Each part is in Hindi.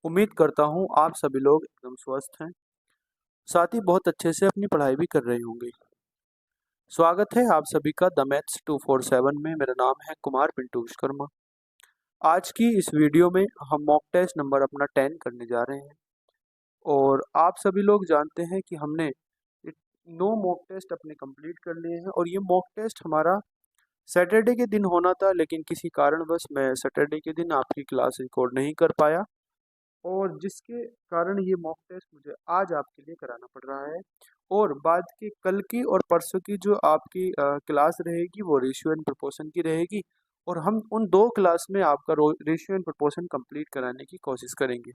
उम्मीद करता हूँ आप सभी लोग एकदम स्वस्थ हैं, साथ ही बहुत अच्छे से अपनी पढ़ाई भी कर रहे होंगे। स्वागत है आप सभी का द मैथ्स 247 में। मेरा नाम है कुमार पिंटू विश्वकर्मा। आज की इस वीडियो में हम मॉक टेस्ट नंबर अपना 10 करने जा रहे हैं और आप सभी लोग जानते हैं कि हमने 9 मॉक टेस्ट अपने कंप्लीट कर लिए हैं और ये मॉक टेस्ट हमारा सैटरडे के दिन होना था, लेकिन किसी कारणवश मैं सैटरडे के दिन आपकी क्लास रिकॉर्ड नहीं कर पाया और जिसके कारण ये मॉक टेस्ट मुझे आज आपके लिए कराना पड़ रहा है। और बाद के कल की और परसों की जो आपकी क्लास रहेगी वो रेशियो एंड प्रोपोर्शन की रहेगी और हम उन दो क्लास में आपका रेशियो एंड प्रोपोर्शन कंप्लीट कराने की कोशिश करेंगे।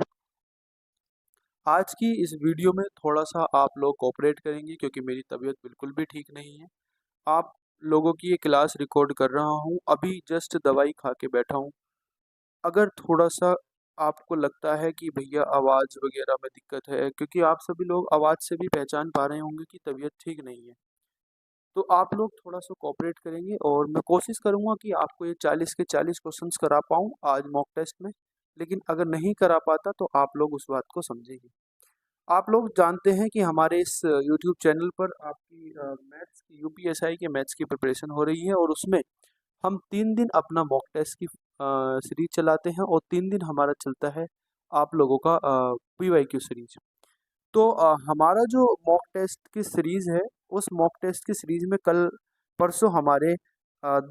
आज की इस वीडियो में थोड़ा सा आप लोग कोऑपरेट करेंगे क्योंकि मेरी तबीयत बिल्कुल भी ठीक नहीं है। आप लोगों की ये क्लास रिकॉर्ड कर रहा हूँ, अभी जस्ट दवाई खा के बैठा हूँ। अगर थोड़ा-सा आपको लगता है कि भैया आवाज़ वग़ैरह में दिक्कत है, क्योंकि आप सभी लोग आवाज़ से भी पहचान पा रहे होंगे कि तबीयत ठीक नहीं है। तो आप लोग थोड़ा-सा कोऑपरेट करेंगे और मैं कोशिश करूँगा कि आपको ये 40 के 40 क्वेश्चंस करा पाऊँ आज मॉक टेस्ट में। लेकिन अगर नहीं करा पाता तो आप लोग उस बात को समझेंगे। आप लोग जानते हैं कि हमारे इस यूट्यूब चैनल पर आपकी मैथ्स की यूपीएसआई के मैथ्स की प्रिपरेशन हो रही है और उसमें हम 3 दिन अपना मॉक टेस्ट की सीरीज चलाते हैं और 3 दिन हमारा चलता है आप लोगों का पीवाईक्यू सीरीज। तो हमारा जो मॉक टेस्ट की सीरीज है, उस मॉक टेस्ट की सीरीज में कल परसों हमारे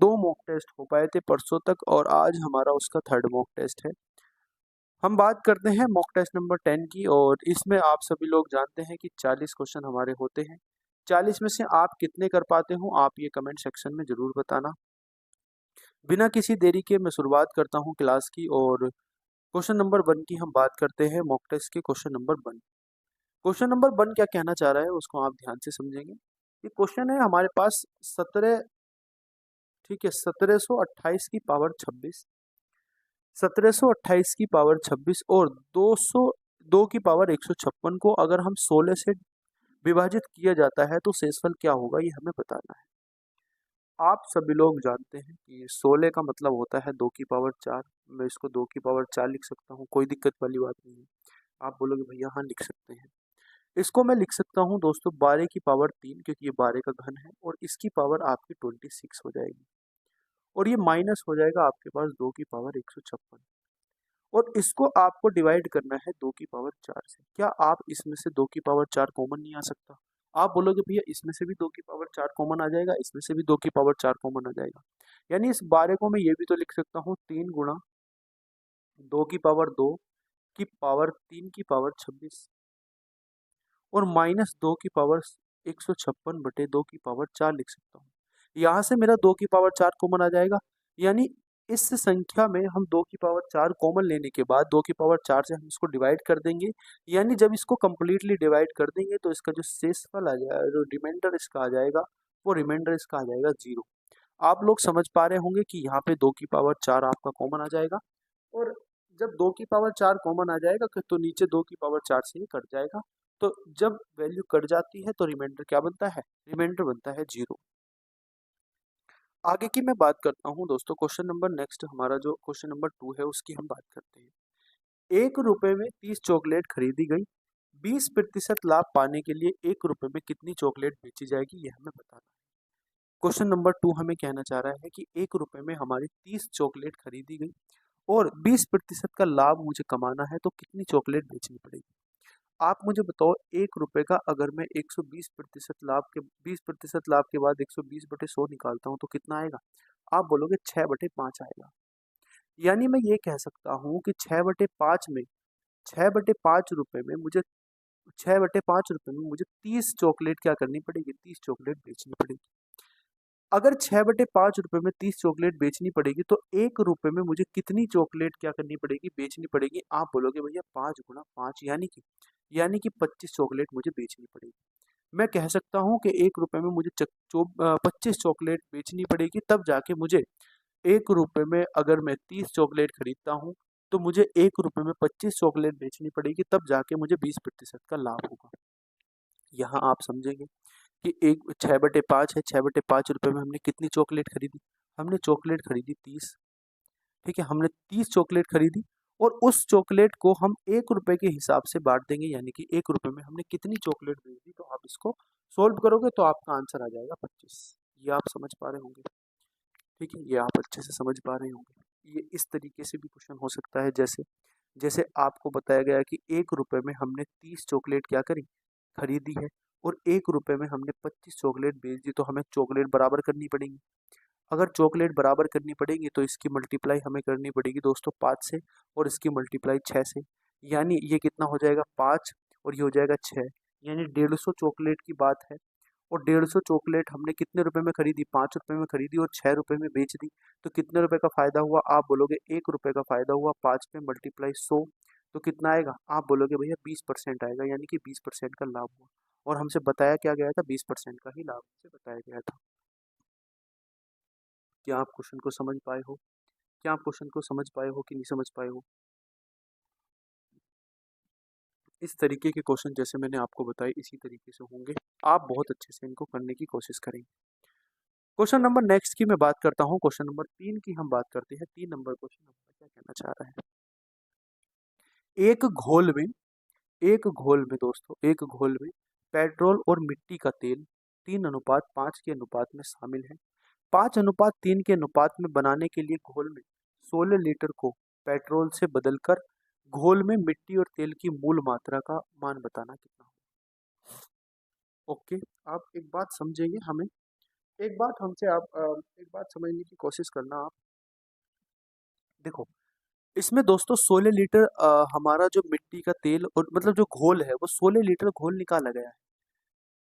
2 मॉक टेस्ट हो पाए थे परसों तक और आज हमारा उसका थर्ड मॉक टेस्ट है। हम बात करते हैं मॉक टेस्ट नंबर 10 की और इसमें आप सभी लोग जानते हैं कि 40 क्वेश्चन हमारे होते हैं। 40 में से आप कितने कर पाते हो आप ये कमेंट सेक्शन में ज़रूर बताना। बिना किसी देरी के मैं शुरुआत करता हूँ क्लास की और क्वेश्चन नंबर 1 की हम बात करते हैं मॉक टेस्ट के क्वेश्चन नंबर 1। क्वेश्चन नंबर 1 क्या कहना चाह रहा है उसको आप ध्यान से समझेंगे। ये क्वेश्चन है हमारे पास 17, ठीक है, 1728 की पावर 26, 1728 की पावर 26 और 202 की पावर 156 को अगर हम 16 से विभाजित किया जाता है तो शेषफल क्या होगा, ये हमें बताना है। आप सभी लोग जानते हैं कि 16 का मतलब होता है 2 की पावर 4। मैं इसको 2 की पावर 4 लिख सकता हूँ, कोई दिक्कत वाली बात नहीं है। आप बोलोगे भैया हाँ लिख सकते हैं। इसको मैं लिख सकता हूँ दोस्तों 12 की पावर 3, क्योंकि ये 12 का घन है और इसकी पावर आपकी 26 हो जाएगी और ये माइनस हो जाएगा आपके पास 2 की पावर 156 और इसको आपको डिवाइड करना है 2 की पावर 4 से। क्या आप इसमें से 2 की पावर 4 कॉमन नहीं आ सकता? आप बोलोगे भैया इसमें से भी 2 की पावर 4 कॉमन आ जाएगा, इसमें से भी 2 की पावर 4 कॉमन आ जाएगा। यानी इस 12 को मैं ये भी तो लिख सकता हूँ 3 गुणा 2 की पावर 2 की पावर 3 की पावर 26 और माइनस 2 की पावर 156 बटे 2 की पावर 4 लिख सकता हूँ। यहाँ से मेरा 2 की पावर 4 कॉमन आ जाएगा। यानी इस संख्या में हम 2 की पावर 4 कॉमन लेने के बाद 2 की पावर 4 से हम इसको डिवाइड कर देंगे। यानी जब इसको कंप्लीटली डिवाइड कर देंगे तो इसका जो शेषफल आ जाएगा, जो रिमाइंडर इसका आ जाएगा, वो रिमाइंडर इसका आ जाएगा 0। आप लोग समझ पा रहे होंगे कि यहाँ पे 2 की पावर 4 आपका कॉमन आ जाएगा और जब 2 की पावर 4 कॉमन आ जाएगा तो नीचे 2 की पावर 4 से ही कट जाएगा। तो जब वैल्यू कट जाती है तो रिमाइंडर क्या बनता है? रिमाइंडर बनता है 0। आगे की मैं बात करता हूँ दोस्तों। क्वेश्चन नंबर नेक्स्ट हमारा जो क्वेश्चन नंबर 2 है उसकी हम बात करते हैं। 1 रुपए में 30 चॉकलेट खरीदी गई, 20% लाभ पाने के लिए 1 रुपए में कितनी चॉकलेट बेची जाएगी, ये हमें बताना है। क्वेश्चन नंबर 2 हमें कहना चाह रहा है कि 1 रुपए में हमारी 30 चॉकलेट खरीदी गई और 20% का लाभ मुझे कमाना है तो कितनी चॉकलेट बेचनी पड़ेगी। आप मुझे बताओ 1 रुपए का अगर मैं 120% लाभ के 20% लाभ के बाद 120 बटे 100 निकालता हूँ तो कितना आएगा? आप बोलोगे 6 बटे 5 आएगा। यानी मैं ये कह सकता हूँ कि 6 बटे 5 में 6 बटे 5 रुपए में मुझे 6 बटे 5 रुपए में मुझे 30 चॉकलेट क्या करनी पड़ेगी? 30 चॉकलेट बेचनी पड़ेगी। अगर 6 बटे 5 रुपए में 30 चॉकलेट बेचनी पड़ेगी तो 1 रुपए में मुझे कितनी चॉकलेट क्या करनी पड़ेगी? बेचनी पड़ेगी। आप बोलोगे भैया 5 गुणा 5 यानी कि 25 चॉकलेट मुझे बेचनी पड़ेगी। मैं कह सकता हूँ कि 1 रुपए में मुझे 25 चॉकलेट बेचनी पड़ेगी, तब जाके मुझे 1 रुपए में अगर मैं 30 चॉकलेट खरीदता हूँ तो मुझे 1 रुपए में 25 चॉकलेट बेचनी पड़ेगी, तब जाके मुझे 20% का लाभ होगा। यहाँ आप समझेंगे कि एक 6/5 है, 6/5 रुपए में हमने कितनी चॉकलेट खरीदी? हमने चॉकलेट खरीदी 30, ठीक है, हमने 30 चॉकलेट खरीदी और उस चॉकलेट को हम 1 रुपए के हिसाब से बांट देंगे, यानी कि 1 रुपए में हमने कितनी चॉकलेट बेच दी। तो आप इसको सोल्व करोगे तो आपका आंसर आ जाएगा 25। ये आप समझ पा रहे होंगे, ठीक है, ये आप अच्छे से समझ पा रहे होंगे। ये इस तरीके से भी क्वेश्चन हो सकता है, जैसे जैसे आपको बताया गया कि 1 रुपए में हमने 30 चॉकलेट क्या करी, खरीदी है, और 1 रुपए में हमने 25 चॉकलेट बेच दी, तो हमें चॉकलेट बराबर करनी पड़ेगी। अगर चॉकलेट बराबर करनी पड़ेगी तो इसकी मल्टीप्लाई हमें करनी पड़ेगी दोस्तों 5 से, और इसकी मल्टीप्लाई 6 से, यानी ये कितना हो जाएगा 5, और ये हो जाएगा 6, यानी 150 चॉकलेट की बात है। और 150 चॉकलेट हमने कितने रुपए में खरीदी, 5 रुपए में खरीदी और 6 रुपए में बेच दी। तो कितने रुपए का फायदा हुआ, आप बोलोगे 1 रुपए का फायदा हुआ, 5 पे मल्टीप्लाई 100, तो कितना आएगा, आप बोलोगे भैया 20% आएगा, यानी कि 20% का लाभ हुआ। और हमसे बताया क्या गया था, 20% का ही लाभ से बताया गया था। क्या आप क्वेश्चन को समझ पाए हो, क्या आप क्वेश्चन को समझ पाए हो कि नहीं समझ पाए हो। इस तरीके के क्वेश्चन जैसे मैंने आपको बताए इसी तरीके से होंगे, आप बहुत अच्छे से इनको करने की कोशिश करेंगे। क्वेश्चन नंबर नेक्स्ट की मैं बात करता हूँ, क्वेश्चन नंबर 3 की हम बात करते हैं। 3 नंबर क्वेश्चन हमारा क्या कहना चाह रहा है, एक घोल में एक घोल में पेट्रोल और मिट्टी का तेल 3:5 के अनुपात में शामिल है। 5:3 के अनुपात में बनाने के लिए घोल में 16 लीटर को पेट्रोल से बदलकर घोल में मिट्टी और तेल की मूल मात्रा का मान बताना कितना हो। ओके, आप एक बात समझेंगे, हमें एक बात हमसे आप एक बात समझने की कोशिश करना आप। देखो, इसमें दोस्तों 16 लीटर हमारा जो मिट्टी का तेल और मतलब जो घोल है वो 16 लीटर घोल निकाला गया है,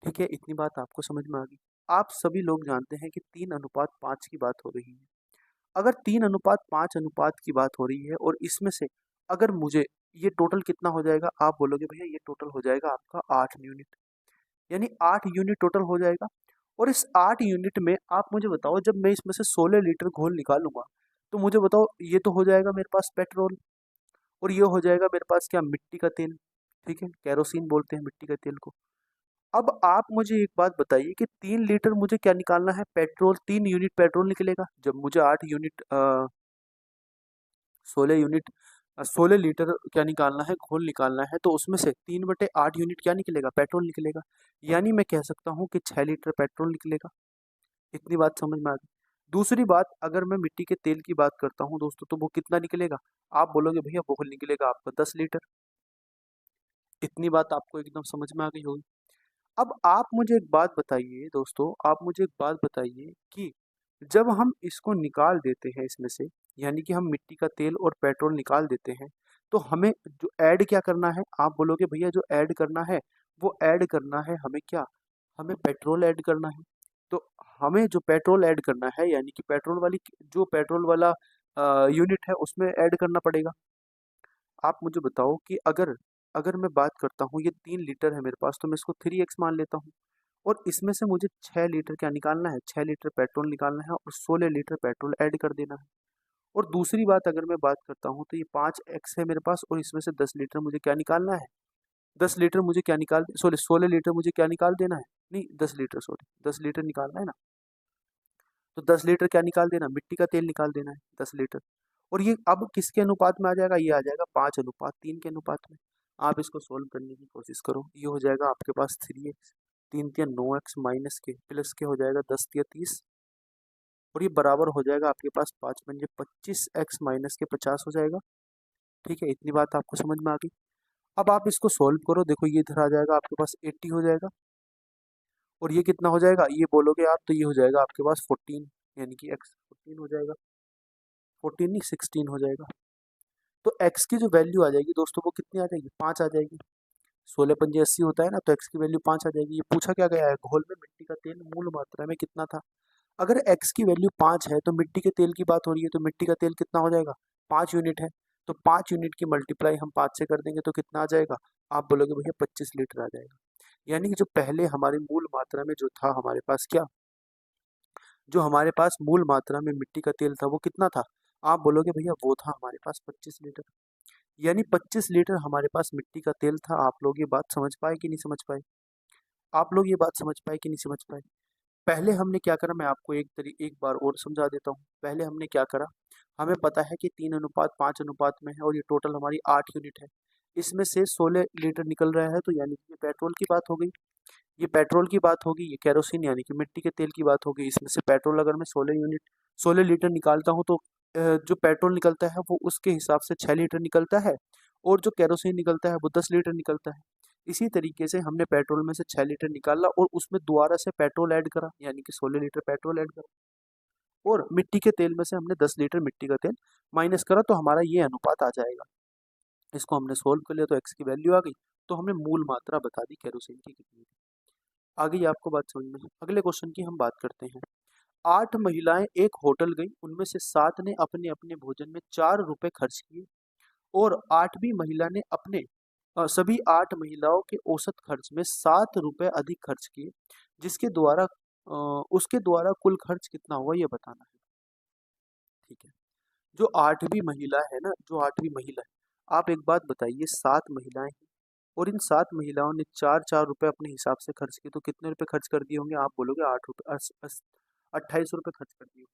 ठीक है, इतनी बात आपको समझ में आ गई। आप सभी लोग जानते हैं कि 3:5 की बात हो रही है। अगर 3:5 अनुपात की बात हो रही है और इसमें से अगर मुझे ये टोटल कितना हो जाएगा, आप बोलोगे भैया ये टोटल हो जाएगा आपका 8 यूनिट, यानी 8 यूनिट टोटल हो जाएगा। और इस 8 यूनिट में आप मुझे बताओ, जब मैं इसमें से 16 लीटर घोल निकालूंगा तो मुझे बताओ ये तो हो जाएगा मेरे पास पेट्रोल, और ये हो जाएगा मेरे पास क्या, मिट्टी का तेल, ठीक है, केरोसिन बोलते हैं मिट्टी के तेल को। अब आप मुझे एक बात बताइए कि 3 लीटर मुझे क्या निकालना है, पेट्रोल, 3 यूनिट पेट्रोल निकलेगा। जब मुझे 8 यूनिट 16 यूनिट 16 लीटर क्या निकालना है, घोल निकालना है, तो उसमें से 3/8 यूनिट क्या निकलेगा, पेट्रोल निकलेगा। यानी मैं कह सकता हूँ कि 6 लीटर पेट्रोल निकलेगा। इतनी बात समझ में आ गई। दूसरी बात, अगर मैं मिट्टी के तेल की बात करता हूँ दोस्तों, तो वो कितना निकलेगा, आप बोलोगे भैया वो निकलेगा आपका 10 लीटर। इतनी बात आपको एकदम समझ में आ गई होगी। अब आप मुझे एक बात बताइए दोस्तों, आप मुझे एक बात बताइए कि जब हम इसको निकाल देते हैं इसमें से, यानी कि हम मिट्टी का तेल और पेट्रोल निकाल देते हैं, तो हमें जो ऐड क्या करना है, आप बोलोगे भैया जो ऐड करना है वो ऐड करना है हमें क्या, हमें पेट्रोल ऐड करना है। तो हमें जो पेट्रोल ऐड करना है, यानी कि पेट्रोल वाली जो पेट्रोल वाला यूनिट है उसमें ऐड करना पड़ेगा। आप मुझे बताओ कि अगर अगर मैं बात करता हूँ, ये 3 लीटर है मेरे पास, तो मैं इसको 3x मान लेता हूँ, और इसमें से मुझे 6 लीटर क्या निकालना है, 6 लीटर पेट्रोल निकालना है और 16 लीटर पेट्रोल ऐड कर देना है। और दूसरी बात अगर मैं बात करता हूँ तो ये 5x है मेरे पास, और इसमें से 10 लीटर मुझे क्या निकालना है, 10 लीटर मुझे क्या निकाल, सॉरी 16 लीटर मुझे क्या निकाल देना है, नहीं 10 लीटर, सॉरी 10 लीटर निकालना है ना, तो 10 लीटर क्या निकाल देना, मिट्टी का तेल निकाल देना है 10 लीटर। और ये अब किसके अनुपात में आ जाएगा, ये आ जाएगा 5:3 के अनुपात में। आप इसको सोल्व करने की कोशिश करो, ये हो जाएगा आपके पास 3x, 3 × 9x माइनस के प्लस के हो जाएगा 10 × 30, और ये बराबर हो जाएगा आपके पास 5×5 25x माइनस के 50 हो जाएगा, ठीक है, इतनी बात आपको समझ में आ गई। अब आप इसको सोल्व करो, देखो ये इधर आ जाएगा आपके पास 80 हो जाएगा, और ये कितना हो जाएगा, ये बोलोगे आप तो ये हो जाएगा आपके पास 14, यानी कि x 14 हो जाएगा, 14 नहीं 16 हो जाएगा। तो x की जो वैल्यू आ जाएगी दोस्तों वो कितनी आ जाएगी, 5 आ जाएगी। 16×5 = 80 होता है ना, तो x की वैल्यू 5 आ जाएगी। ये पूछा क्या गया है, घोल में मिट्टी का तेल मूल मात्रा में कितना था। अगर x की वैल्यू 5 है तो मिट्टी के तेल की बात हो रही है, तो मिट्टी का तेल कितना हो जाएगा, 5 यूनिट है, तो 5 यूनिट की मल्टीप्लाई हम 5 से कर देंगे तो कितना आ जाएगा, आप बोलोगे भैया 25 लीटर आ जाएगा। यानी कि जो पहले हमारी मूल मात्रा में जो था हमारे पास क्या, जो हमारे पास मूल मात्रा में मिट्टी का तेल था वो कितना था, आप बोलोगे भैया वो था हमारे पास 25 लीटर। यानी 25 लीटर हमारे पास मिट्टी का तेल था। आप लोग ये बात समझ पाए कि नहीं समझ पाए, आप लोग ये बात समझ पाए कि नहीं समझ पाए। पहले हमने क्या करा, मैं आपको एक बार और समझा देता हूँ। पहले हमने क्या करा, हमें पता है कि 3:5 अनुपात में है और ये टोटल हमारी 8 यूनिट है। इसमें से 16 लीटर निकल रहा है, तो यानी कि ये पेट्रोल की बात हो गई। ये पेट्रोल की बात होगी, ये केरोसिन यानी कि मिट्टी के तेल की बात होगी। इसमें से पेट्रोल अगर मैं 16 लीटर निकालता हूँ, तो जो पेट्रोल निकलता है वो उसके हिसाब से 6 लीटर निकलता है, और जो केरोसिन निकलता है वो 10 लीटर निकलता है। इसी तरीके से हमने पेट्रोल में से 6 लीटर निकाला और उसमें दोबारा से पेट्रोल ऐड करा, यानी कि 16 लीटर पेट्रोल ऐड करा, और मिट्टी के तेल में से हमने 10 लीटर मिट्टी का तेल माइनस करा, तो हमारा ये अनुपात आ जाएगा। इसको हमने सोल्व कर लिया तो एक्स की वैल्यू आ गई, तो हमने मूल मात्रा बता दी केरोसिन की कितनी थी। आ गई आपको बात समझ में? अगले क्वेश्चन की हम बात करते हैं। 8 महिलाएं एक होटल गई, उनमें से 7 ने अपने अपने भोजन में 4 रुपए खर्च किए, और 8वीं महिला ने सभी 8 महिलाओं के औसत खर्च में 7 रुपए अधिक खर्च किए, जिसके द्वारा उसके द्वारा कुल खर्च कितना हुआ ये बताना है। ठीक है, जो 8वीं महिला है ना, जो 8वीं महिला है, आप एक बात बताइए, 7 महिलाएं हैं और इन 7 महिलाओं ने 4-4 रुपए अपने हिसाब से खर्च किए, तो कितने रुपए खर्च कर दिए होंगे? आप बोलोगे 8 रुपए, 28 रुपए खर्च कर दिए।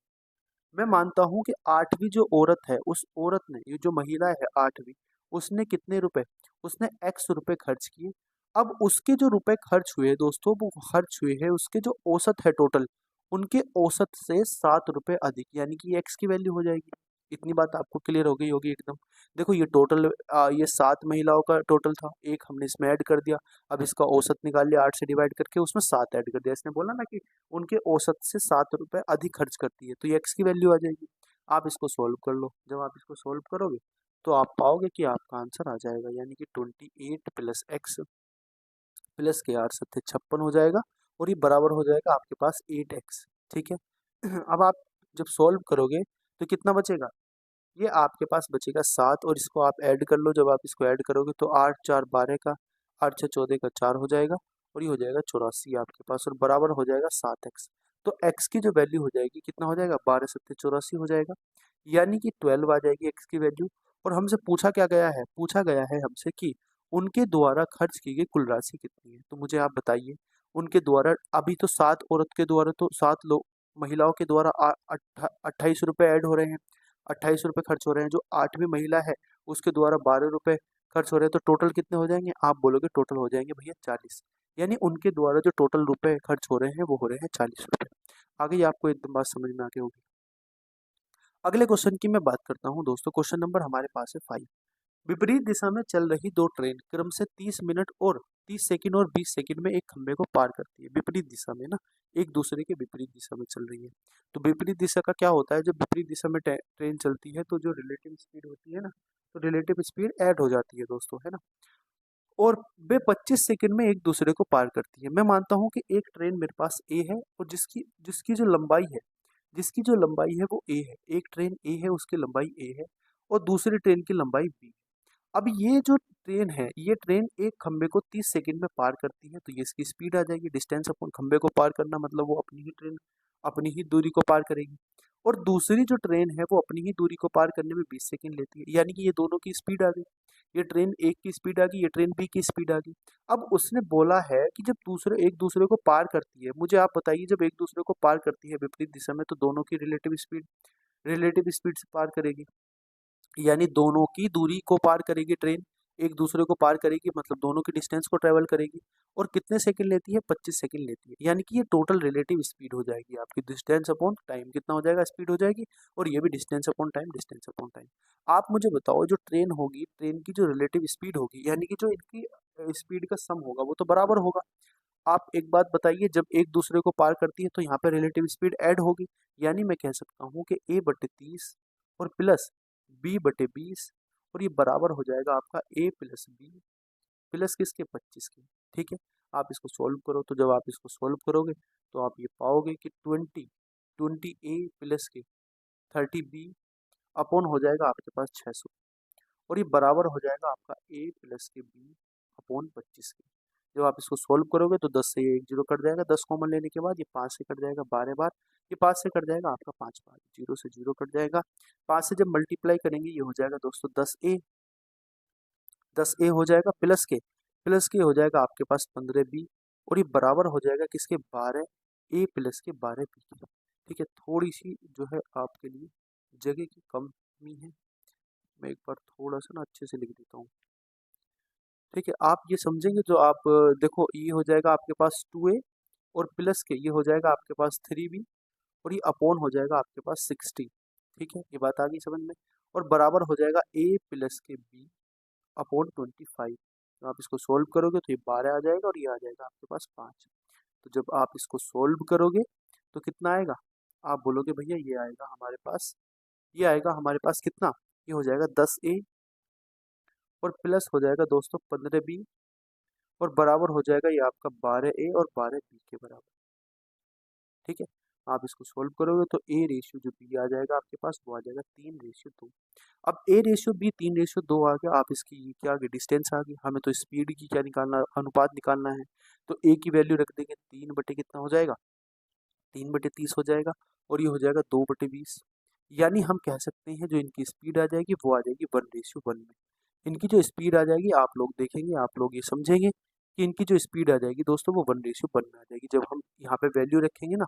मैं मानता हूँ कि 8वीं जो औरत है, उस औरत ने, ये जो महिला है 8वीं, उसने कितने रुपए, उसने एक्स रुपए खर्च किए। अब उसके जो रुपए खर्च हुए दोस्तों, वो खर्च हुए हैं उसके जो औसत है टोटल, उनके औसत से 7 रुपए अधिक, यानी कि एक्स की वैल्यू हो जाएगी। इतनी बात आपको क्लियर हो गई होगी एकदम। देखो ये टोटल, ये 7 महिलाओं का टोटल था, एक हमने इसमें ऐड कर दिया। अब इसका औसत निकाल लिया, 8 से डिवाइड करके उसमें 7 ऐड कर दिया। इसने बोला ना कि उनके औसत से 7 रुपए अधिक खर्च करती है, तो ये एक्स की वैल्यू आ जाएगी। आप इसको सोल्व कर लो। जब आप इसको सोल्व करोगे तो आप पाओगे कि आपका आंसर आ जाएगा, यानी कि 28 प्लस एक्स प्लस के 8 7 56 हो जाएगा, और ये बराबर हो जाएगा आपके पास 8x। ठीक है। अब आप जब सोल्व करोगे तो कितना बचेगा? ये आपके पास बचेगा 7, और इसको आप ऐड कर लो। जब आप इसको ऐड करोगे तो 8 4 12 का, 8 6 14 का 4 हो जाएगा, और ये हो जाएगा 84 आपके पास, और बराबर हो जाएगा 7x। तो x की जो वैल्यू हो जाएगी, कितना हो जाएगा? 12 7 84 हो जाएगा, यानी कि 12 आ जाएगी x की वैल्यू। और हमसे पूछा क्या गया है? पूछा गया है हमसे कि उनके द्वारा खर्च की गई कुल राशि कितनी है। तो मुझे आप बताइए, उनके द्वारा, अभी तो 7 औरत के द्वारा, तो 7 लोग महिलाओं के द्वारा 28 रुपये ऐड हो रहे हैं, 28 रुपये खर्च हो रहे हैं। जो 8वीं महिला है उसके द्वारा 12 रुपये खर्च हो रहे हैं, तो टोटल कितने हो जाएंगे? आप बोलोगे टोटल हो जाएंगे भैया 40, यानी उनके द्वारा जो टोटल रुपए खर्च हो रहे हैं वो हो रहे हैं 40 रुपये। आगे आपको एकदम बात समझ में आ गई होगी। अगले क्वेश्चन की मैं बात करता हूँ दोस्तों। क्वेश्चन नंबर हमारे पास है 5। विपरीत दिशा में चल रही दो ट्रेन क्रम से 30 मिनट और 30 सेकंड और 20 सेकंड में एक खंभे को पार करती है। विपरीत दिशा में ना, एक दूसरे के विपरीत दिशा में चल रही है। तो विपरीत दिशा का क्या होता है? जब विपरीत दिशा में ट्रेन चलती है तो जो रिलेटिव स्पीड होती है ना, तो रिलेटिव स्पीड ऐड हो जाती है दोस्तों, है ना। और वे 25 सेकंड में एक दूसरे को पार करती है। मैं मानता हूँ कि एक ट्रेन मेरे पास ए है, और जिसकी जिसकी जो लंबाई है, जिसकी जो लंबाई है वो ए है। एक ट्रेन ए है, उसकी लंबाई ए है, और दूसरी ट्रेन की लंबाई बी। अब ये जो ट्रेन है, ये ट्रेन एक खंबे को 30 सेकंड में पार करती है, तो ये इसकी स्पीड आ जाएगी। डिस्टेंस अपॉन खंबे को पार करना, मतलब वो अपनी ही ट्रेन अपनी ही दूरी को पार करेगी। और दूसरी जो ट्रेन है वो अपनी ही दूरी को पार करने में 20 सेकंड लेती है, यानी कि ये दोनों की स्पीड आ गई। ये ट्रेन एक की स्पीड आ गई, ये ट्रेन बी की स्पीड आ गई। अब उसने बोला है कि जब दूसरे एक दूसरे को पार करती है, मुझे आप बताइए, जब एक दूसरे को पार करती है विपरीत दिशा में, तो दोनों की रिलेटिव स्पीड से पार करेगी, यानी दोनों की दूरी को पार करेगी ट्रेन, एक दूसरे को पार करेगी, मतलब दोनों की डिस्टेंस को ट्रेवल करेगी। और कितने सेकंड लेती है? 25 सेकंड लेती है, यानी कि ये टोटल रिलेटिव स्पीड हो जाएगी आपकी। डिस्टेंस अपॉन टाइम कितना हो जाएगा? स्पीड हो जाएगी, और ये भी distance upon time, distance upon time. आप मुझे बताओ, जो ट्रेन होगी, ट्रेन की जो रिलेटिव स्पीड होगी, यानी कि जो इनकी स्पीड का सम होगा, वो तो बराबर होगा। आप एक बात बताइए, जब एक दूसरे को पार करती है तो यहाँ पे रिलेटिव स्पीड ऐड होगी, यानी मैं कह सकता हूँ कि a/30 और प्लस b/20, और ये बराबर हो जाएगा आपका a प्लस बी प्लस किसके? 25 के। ठीक है, आप इसको सोल्व करो। तो जब आप इसको सोल्व करोगे तो आप ये पाओगे कि 20 प्लस के 30b अपॉन हो जाएगा आपके पास 600, और ये बराबर हो जाएगा आपका a प्लस के बी अपॉन 25 के। जब आप इसको सोल्व करोगे तो 10 से ये 1 जीरो कट जाएगा, 10 कॉमन लेने के बाद ये 5 से कट जाएगा 12 बार, ये 5 से कट जाएगा आपका 5 बार, 0 से 0 कट जाएगा। 5 से जब मल्टीप्लाई करेंगे ये हो जाएगा दोस्तों 10a हो जाएगा, प्लस के हो जाएगा आपके पास 15b, और ये बराबर हो जाएगा किसके? 12 ए प्लस के 12 बी के। ठीक है, थोड़ी सी जो है आपके लिए जगह की कमी है, मैं एक बार थोड़ा सा ना अच्छे से लिख देता हूँ। ठीक है, आप ये समझेंगे जो आप देखो, ये हो जाएगा आपके पास 2a और प्लस के ये हो जाएगा आपके पास 3b और ये अपॉन हो जाएगा आपके पास 60। ठीक है, ये बात आ गई समझ में। और बराबर हो जाएगा a प्लस के b अपॉन 25। तो आप इसको सोल्व करोगे तो ये 12 आ जाएगा और ये आ जाएगा आपके पास 5। तो जब आप इसको सोल्व करोगे तो कितना आएगा, आप बोलोगे भैया ये आएगा हमारे पास, ये आएगा हमारे पास कितना, ये हो जाएगा 10a और प्लस हो जाएगा दोस्तों 15b और बराबर हो जाएगा ये आपका 12a और 12b के बराबर। ठीक है, आप इसको सोल्व करोगे तो a रेशियो जो b आ जाएगा आपके पास वो आ जाएगा 3:2। अब a रेशियो b 3:2 आ गया, आप इसकी क्या आ गई, डिस्टेंस आ गई। हमें तो स्पीड की क्या निकालना, अनुपात निकालना है। तो a की वैल्यू रख देंगे 3 बटे कितना हो जाएगा, 3/30 हो जाएगा और ये हो जाएगा 2/20। यानी हम कह सकते हैं जो इनकी स्पीड आ जाएगी वो आ जाएगी 1:1 में। इनकी जो स्पीड आ जाएगी आप लोग देखेंगे, आप लोग ये समझेंगे कि इनकी जो स्पीड आ जाएगी दोस्तों वो 1:1 में आ जाएगी। जब हम यहाँ पे वैल्यू रखेंगे ना,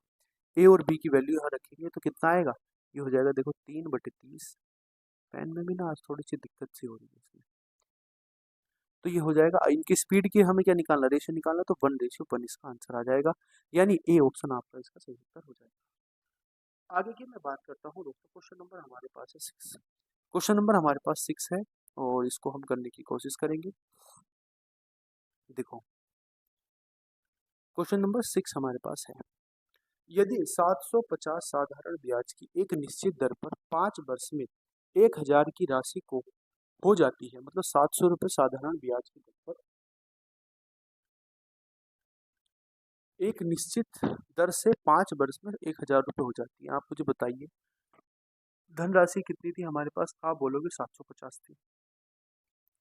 ए और बी की वैल्यू यहाँ रखेंगे तो कितना आएगा, ये हो जाएगा देखो 3/30। पेन में भी ना आज थोड़ी सी दिक्कत सी हो रही है इसमें। तो ये हो जाएगा, इनकी स्पीड की हमें क्या निकालना, रेशियो निकालना, तो 1:1 इसका आंसर आ जाएगा। यानी ए ऑप्शन आपका इसका सही उत्तर हो जाएगा। आगे की मैं बात करता हूँ दोस्तों, क्वेश्चन नंबर हमारे पास है 6। क्वेश्चन नंबर हमारे पास 6 है और इसको हम करने की कोशिश करेंगे। देखो, क्वेश्चन नंबर 6 हमारे पास है, यदि 750 साधारण ब्याज की एक निश्चित दर पर 5 वर्ष में 1000 की राशि को हो जाती है, मतलब 700 रुपये साधारण ब्याज की दर पर एक निश्चित दर से 5 वर्ष में 1000 रुपये हो जाती है। आप मुझे बताइए धनराशि कितनी थी हमारे पास, आप बोलोगे 750 थी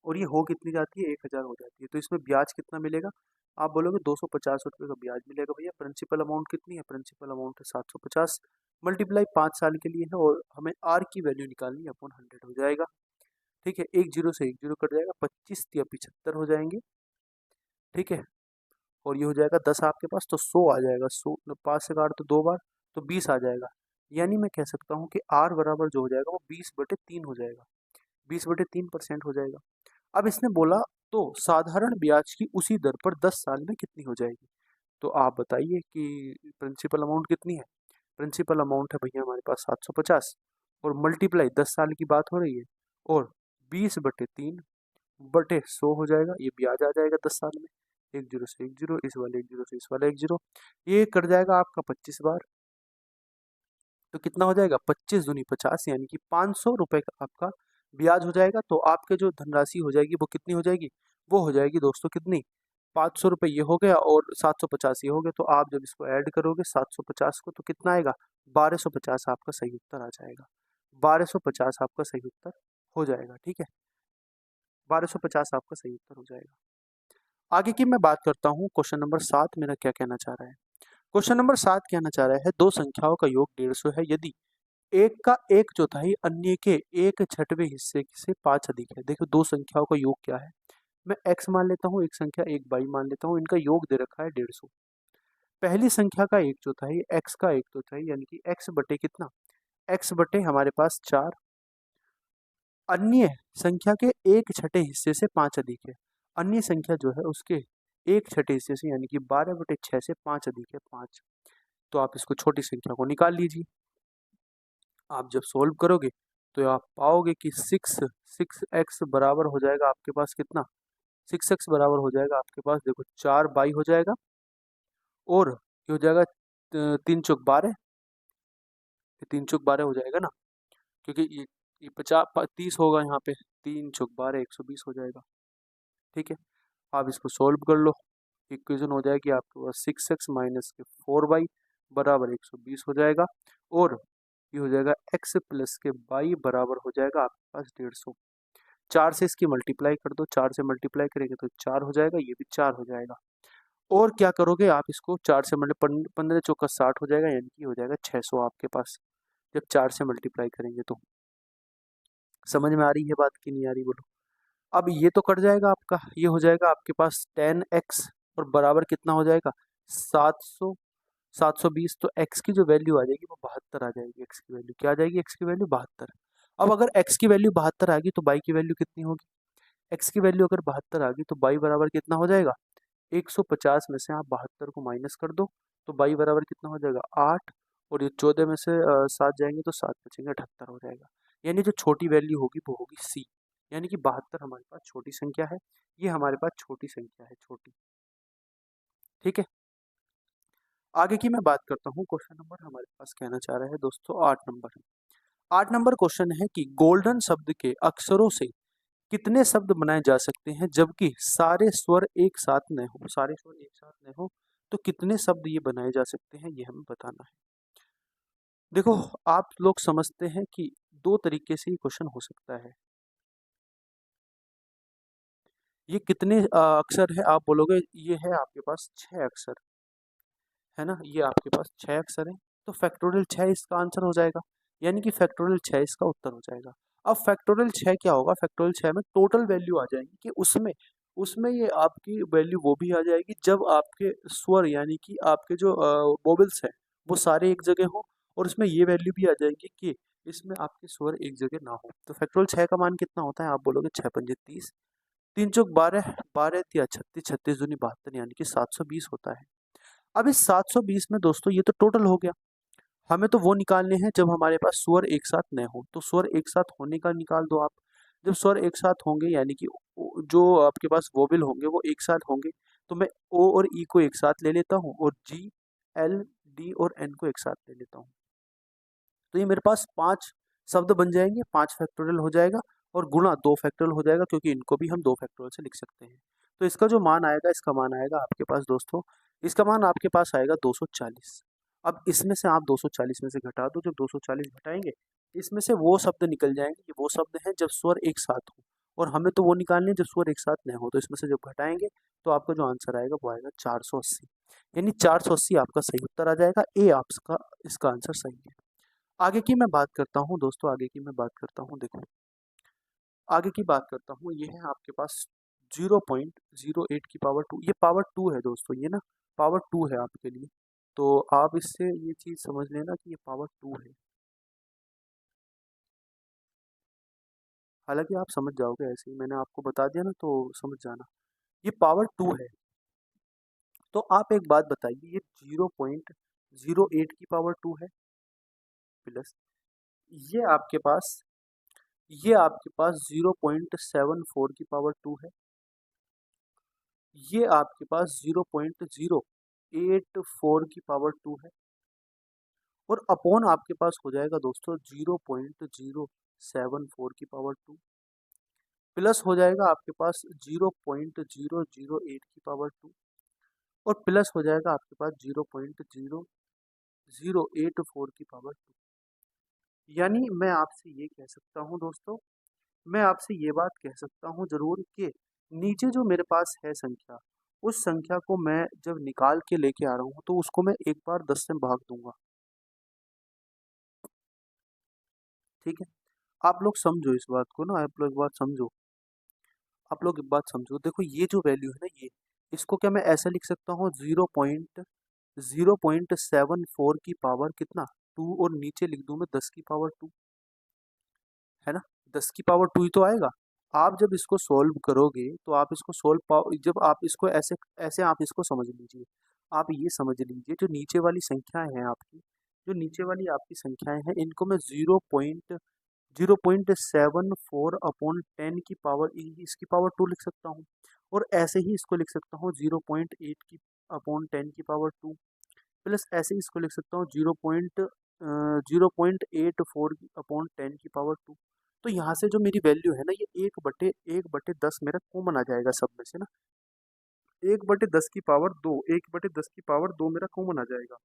और ये हो कितनी जाती है, 1000 हो जाती है। तो इसमें ब्याज कितना मिलेगा, आप बोलोगे 250 रुपये का ब्याज मिलेगा। भैया प्रिंसिपल अमाउंट कितनी है, प्रिंसिपल अमाउंट है 750 मल्टीप्लाई 5 साल के लिए है और हमें आर की वैल्यू निकालनी है, अपॉन 100 हो जाएगा। ठीक है, एक जीरो से एक जीरो कट जाएगा, 25 या 75 हो जाएंगे। ठीक है, और ये हो जाएगा 10 आपके पास तो 100 आ जाएगा, 100 5 से काट तो 2 बार तो 20 आ जाएगा। यानी मैं कह सकता हूँ कि आर बराबर जो हो जाएगा वो 20/3 हो जाएगा, 20/3% हो जाएगा। अब इसने बोला तो साधारण ब्याज की उसी दर पर 10 साल में कितनी हो जाएगी। तो आप बताइए कि प्रिंसिपल अमाउंट कितनी है, प्रिंसिपल अमाउंट है भैया हमारे पास 750 और मल्टीप्लाई 10 साल की बात हो रही है और 20/3/100 हो जाएगा, ये ब्याज आ जाएगा 10 साल में। एक जीरो से एक जीरो, इस वाले एक जीरो से इस वाला एक जीरो, ये कट जाएगा आपका 25 बार। तो कितना हो जाएगा, 25 दूनी 50 यानी कि 500 रुपये का आपका ब्याज हो जाएगा। तो आपके जो धनराशि हो जाएगी वो कितनी हो जाएगी, वो हो जाएगी दोस्तों कितनी, 500 रुपये ये हो गया और 750 ये हो गया। तो आप जब इसको ऐड करोगे 750 को तो कितना आएगा, 1250 आपका सही उत्तर आ जाएगा। 1250 आपका सही उत्तर हो जाएगा। ठीक है, 1250 आपका सही उत्तर हो जाएगा। आगे की मैं बात करता हूँ, क्वेश्चन नंबर 7 मेरा क्या कहना चाह रहा है। क्वेश्चन नंबर 7 कहना चाह रहा है, दो संख्याओं का योग 150 है, यदि एक का 1/4 अन्य के 1/6 हिस्से से 5 अधिक है। देखो दो संख्याओं का योग क्या है, मैं x मान लेता हूँ, एक संख्या एक y मान लेता हूँ, इनका योग दे रखा है 150। पहली संख्या का 1/4 x का 1/4 यानी कि x बटे कितना, x बटे हमारे पास 4, अन्य संख्या के 1/6 हिस्से से 5 अधिक है। अन्य संख्या जो है उसके 1/6 हिस्से से यानी कि 12/6 से 5 अधिक है 5। तो आप इसको छोटी संख्या को निकाल लीजिए। आप जब सोल्व करोगे तो आप पाओगे कि 6x बराबर हो जाएगा आपके पास कितना, 6x बराबर हो जाएगा आपके पास देखो 4 बाई हो जाएगा और ये हो जाएगा 3 चौक 12, 3 चौक 12 हो जाएगा ना, क्योंकि ये 30 होगा यहाँ पे, 3 चौक 12 120 हो जाएगा। ठीक है, आप इसको सोल्व कर लो, इक्वेशन हो जाएगी आपके पास 6x माइनस के 4y बराबर 120 हो जाएगा और ये हो जाएगा x प्लस के y बराबर हो जाएगा आपके पास 150। 4 से इसकी मल्टीप्लाई कर दो, 4 से मल्टीप्लाई करेंगे तो 4 हो जाएगा, ये भी 4 हो जाएगा। और क्या करोगे आप इसको 4 से मल्टीप्लाई, 15 चौका 60 हो जाएगा यानी कि हो जाएगा 600 आपके पास जब 4 से मल्टीप्लाई करेंगे। तो समझ में आ रही है बात कि नहीं आ रही बोलो। अब ये तो कट जाएगा आपका, ये हो जाएगा आपके पास 10x और बराबर कितना हो जाएगा 700 720, तो x की जो वैल्यू आ जाएगी वो 72 आ जाएगी। x की वैल्यू क्या आ जाएगी? x की वैल्यू 72। अब अगर x की वैल्यू 72 आ गई तो y की वैल्यू कितनी होगी? x की वैल्यू अगर 72 आ गई तो y बराबर कितना हो जाएगा? 150 में से आप 72 को माइनस कर दो तो y बराबर कितना हो जाएगा? 8। और ये 14 में से 7 जाएंगे तो 7 बचेंगे, 78 हो जाएगा। यानी जो छोटी वैल्यू होगी वो होगी सी, यानी कि 72 हमारे पास छोटी संख्या है। ये हमारे पास छोटी संख्या है, छोटी। ठीक है, आगे की मैं बात करता हूँ। क्वेश्चन नंबर हमारे पास कहना चाह रहा है दोस्तों 8 नंबर। 8 नंबर क्वेश्चन है कि गोल्डन शब्द के अक्षरों से कितने शब्द बनाए जा सकते हैं जबकि सारे स्वर एक साथ न हो? सारे स्वर एक साथ न हो तो कितने शब्द ये बनाए जा सकते हैं, ये हमें बताना है। देखो, आप लोग समझते हैं कि दो तरीके से ये क्वेश्चन हो सकता है। ये कितने अक्षर है आप बोलोगे? ये है आपके पास 6 अक्षर, है ना? ये आपके पास 6 अक्षर है, तो फैक्टोरियल 6 इसका आंसर हो जाएगा, यानी कि फैक्टोरियल 6 इसका उत्तर हो जाएगा। अब फैक्टोरियल 6 क्या होगा? फैक्टोरियल 6 में टोटल वैल्यू आ जाएगी कि उसमें उसमें ये आपकी वैल्यू वो भी आ जाएगी जब आपके स्वर यानी कि आपके जो वोवेल्स हैं वो सारे एक जगह हो, और उसमें ये वैल्यू भी आ जाएगी कि इसमें आपके स्वर एक जगह ना हो। तो फैक्टोरियल 6 का मान कितना होता है? आप बोलोगे 6 पंजे 30, 3 चौक 12, 12 तिया 36, 36 दूनी 72, यानी कि 720 होता है। अब इस 720 में दोस्तों ये तो टोटल हो गया, हमें तो वो निकालने हैं जब हमारे पास स्वर एक साथ न हो। तो स्वर एक साथ होने का निकाल दो आप। जब स्वर एक साथ होंगे यानी कि जो आपके पास वोवेल होंगे वो एक साथ होंगे, तो मैं ओ और ई को एक साथ ले लेता हूँ और जी, एल, डी और एन को एक साथ ले लेता हूँ। तो ये मेरे पास 5 शब्द बन जाएंगे, 5 फैक्टोरियल हो जाएगा और गुणा 2 फैक्टोरियल हो जाएगा, क्योंकि इनको भी हम 2 फैक्टोरियल से लिख सकते हैं। तो इसका जो मान आएगा, इसका मान आएगा आपके पास दोस्तों, इसका मान आपके पास आएगा 240। अब इसमें से आप 240 में से घटा दो, जब 240 घटाएंगे इसमें से वो शब्द निकल जाएंगे, ये वो शब्द हैं जब स्वर एक साथ हो, और हमें तो वो निकालने हैं जब स्वर एक साथ न हो। तो इसमें से जब घटाएंगे तो आपका जो आंसर आएगा वो आएगा 480, यानी 480 आपका सही उत्तर आ जाएगा। ए आपका इसका आंसर सही है। आगे की मैं बात करता हूँ दोस्तों, आगे की मैं बात करता हूँ। देखो, आगे की बात करता हूँ, ये है आपके पास 0.08 की पावर 2। ये पावर 2 है दोस्तों, ये ना पावर 2 है आपके लिए, तो आप इससे ये चीज़ समझ लेना कि ये पावर 2 है। हालांकि आप समझ जाओगे, ऐसे ही मैंने आपको बता दिया ना तो समझ जाना। ये पावर 2 है। तो आप एक बात बताइए, ये 0.08 की पावर 2 है प्लस ये आपके पास ये आपके पास 0.74 की पावर 2 है, ये आपके पास 0.084 की पावर 2 है, और अपॉन आपके पास हो जाएगा दोस्तों 0.074 की पावर 2, प्लस हो जाएगा आपके पास 0.008 की पावर 2, और प्लस हो जाएगा आपके पास 0.0084 की पावर 2। यानी मैं आपसे ये कह सकता हूँ दोस्तों, मैं आपसे ये बात कह सकता हूँ जरूर कि नीचे जो मेरे पास है संख्या, उस संख्या को मैं जब निकाल के लेके आ रहा हूँ तो उसको मैं एक बार 10 से भाग दूंगा। ठीक है, आप लोग समझो इस बात को ना, आप लोग एक बात समझो, आप लोग एक बात समझो। देखो, ये जो वैल्यू है ना, ये इसको क्या मैं ऐसा लिख सकता हूँ? 0.74 की पावर कितना 2, और नीचे लिख दूं मैं 10 की पावर 2, है ना? 10 की पावर 2 ही तो आएगा। आप जब इसको सॉल्व करोगे तो आप इसको जब आप इसको ऐसे ऐसे आप इसको समझ लीजिए। आप ये समझ लीजिए, जो नीचे वाली संख्याएं हैं आपकी, जो नीचे वाली आपकी संख्याएं हैं, इनको मैं 0.74 अपॉन 10 की पावर इसकी पावर 2 लिख सकता हूँ, और ऐसे ही इसको लिख सकता हूँ 0.8 की अपॉन 10 की पावर 2, प्लस ऐसे ही इसको लिख सकता हूँ 0.04 अपॉन 10 की पावर 2। तो यहाँ से जो मेरी वैल्यू है ना, ये 1/10 मेरा कॉमन आ जाएगा सब में से ना। 1/10 की पावर 2, 1/10 की पावर 2 मेरा कॉमन आ जाएगा।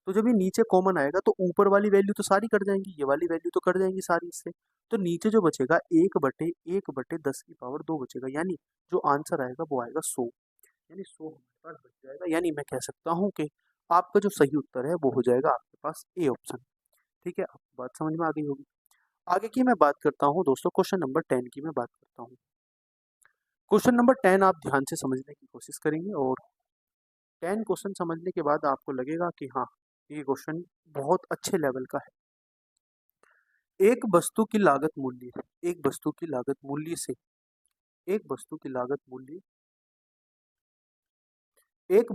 तो जब ये नीचे कॉमन आएगा तो ऊपर वाली वैल्यू तो सारी कट जाएंगी, ये वाली वैल्यू तो कट जाएंगी सारी इससे। तो नीचे जो बचेगा 1/10 की पावर 2 बचेगा, यानी जो आंसर आएगा वो आएगा 100, यानी 100 हमारे पास बच जाएगा। यानी मैं कह सकता हूँ कि आपका जो सही उत्तर है वो हो जाएगा आपके पास ए ऑप्शन। ठीक है, आपको बात समझ में आ गई होगी। आगे की मैं बात करता हूँ दोस्तों, क्वेश्चन नंबर 10 की मैं बात करता हूँ। क्वेश्चन नंबर 10 आप ध्यान से समझने की कोशिश करेंगे, और 10 क्वेश्चन समझने के बाद आपको लगेगा कि हाँ, ये क्वेश्चन बहुत अच्छे लेवल का है। एक वस्तु की लागत मूल्य, एक वस्तु की लागत मूल्य से, एक वस्तु की लागत मूल्य, एक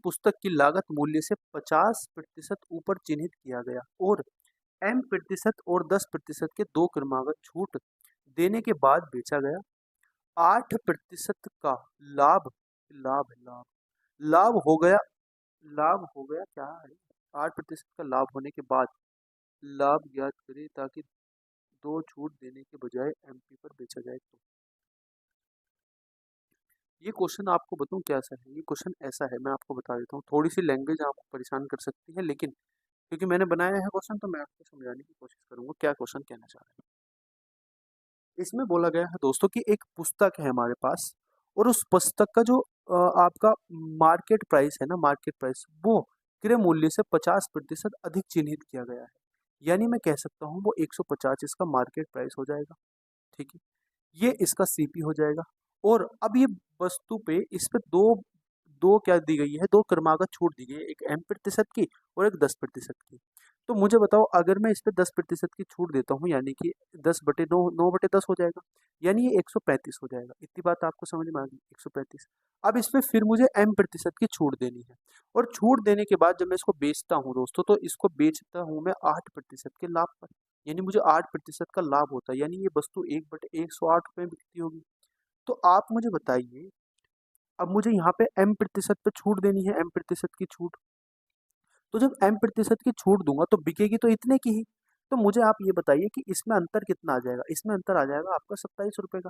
पुस्तक की लागत मूल्य से 50% ऊपर चिन्हित किया गया और M% और 10% के दो क्रमागत छूट देने के बाद बेचा गया। 8% का लाभ, लाभ लाभ हो गया, लाभ हो गया क्या है? 8% का लाभ होने के बाद लाभ ज्ञात करें ताकि दो छूट देने के बजाय MP पर बेचा जाए। तो ये क्वेश्चन आपको बताऊं कैसा है। ये क्वेश्चन ऐसा है, मैं आपको बता देता हूँ। थोड़ी सी लैंग्वेज आपको परेशान कर सकती है, लेकिन क्योंकि मैंने बनाया है क्वेश्चन तो मैं आपको समझाने की कोशिश करूंगा क्या क्वेश्चन कहना चाह रहा है। इसमें बोला गया है दोस्तों कि एक पुस्तक है हमारे पास और उस पुस्तक का जो आपका मार्केट प्राइस है ना, मार्केट प्राइस वो क्रय मूल्य से 50% अधिक चिन्हित किया गया है। यानी मैं कह सकता हूँ वो 150 इसका मार्केट प्राइस हो जाएगा। ठीक है, ये इसका सीपी हो जाएगा। और अब ये वस्तु पे इस पे दो दो क्या दी गई है, दो क्रमागत छूट दी गई है, एक M% की और एक 10% की। तो मुझे बताओ, अगर मैं इस पे 10% की छूट देता हूँ यानी कि 10/9, 9/10 हो जाएगा, यानी ये 135 हो जाएगा। इतनी बात आपको समझ में आ गई, 135। अब इसमें फिर मुझे M% की छूट देनी है और छूट देने के बाद जब मैं इसको बेचता हूँ दोस्तों, तो इसको बेचता हूँ मैं 8% के लाभ पर, यानी मुझे 8% का लाभ होता है, यानी ये वस्तु 1/108 रुपये में बिकती होगी। तो आप मुझे बताइए, अब मुझे यहाँ पे M% पे छूट देनी है, M% की छूट। तो जब M% की छूट दूंगा तो बिकेगी तो इतने की ही। तो मुझे आप ये बताइए कि इसमें अंतर कितना आ जाएगा। इसमें अंतर आ जाएगा आपका 27 रुपये का,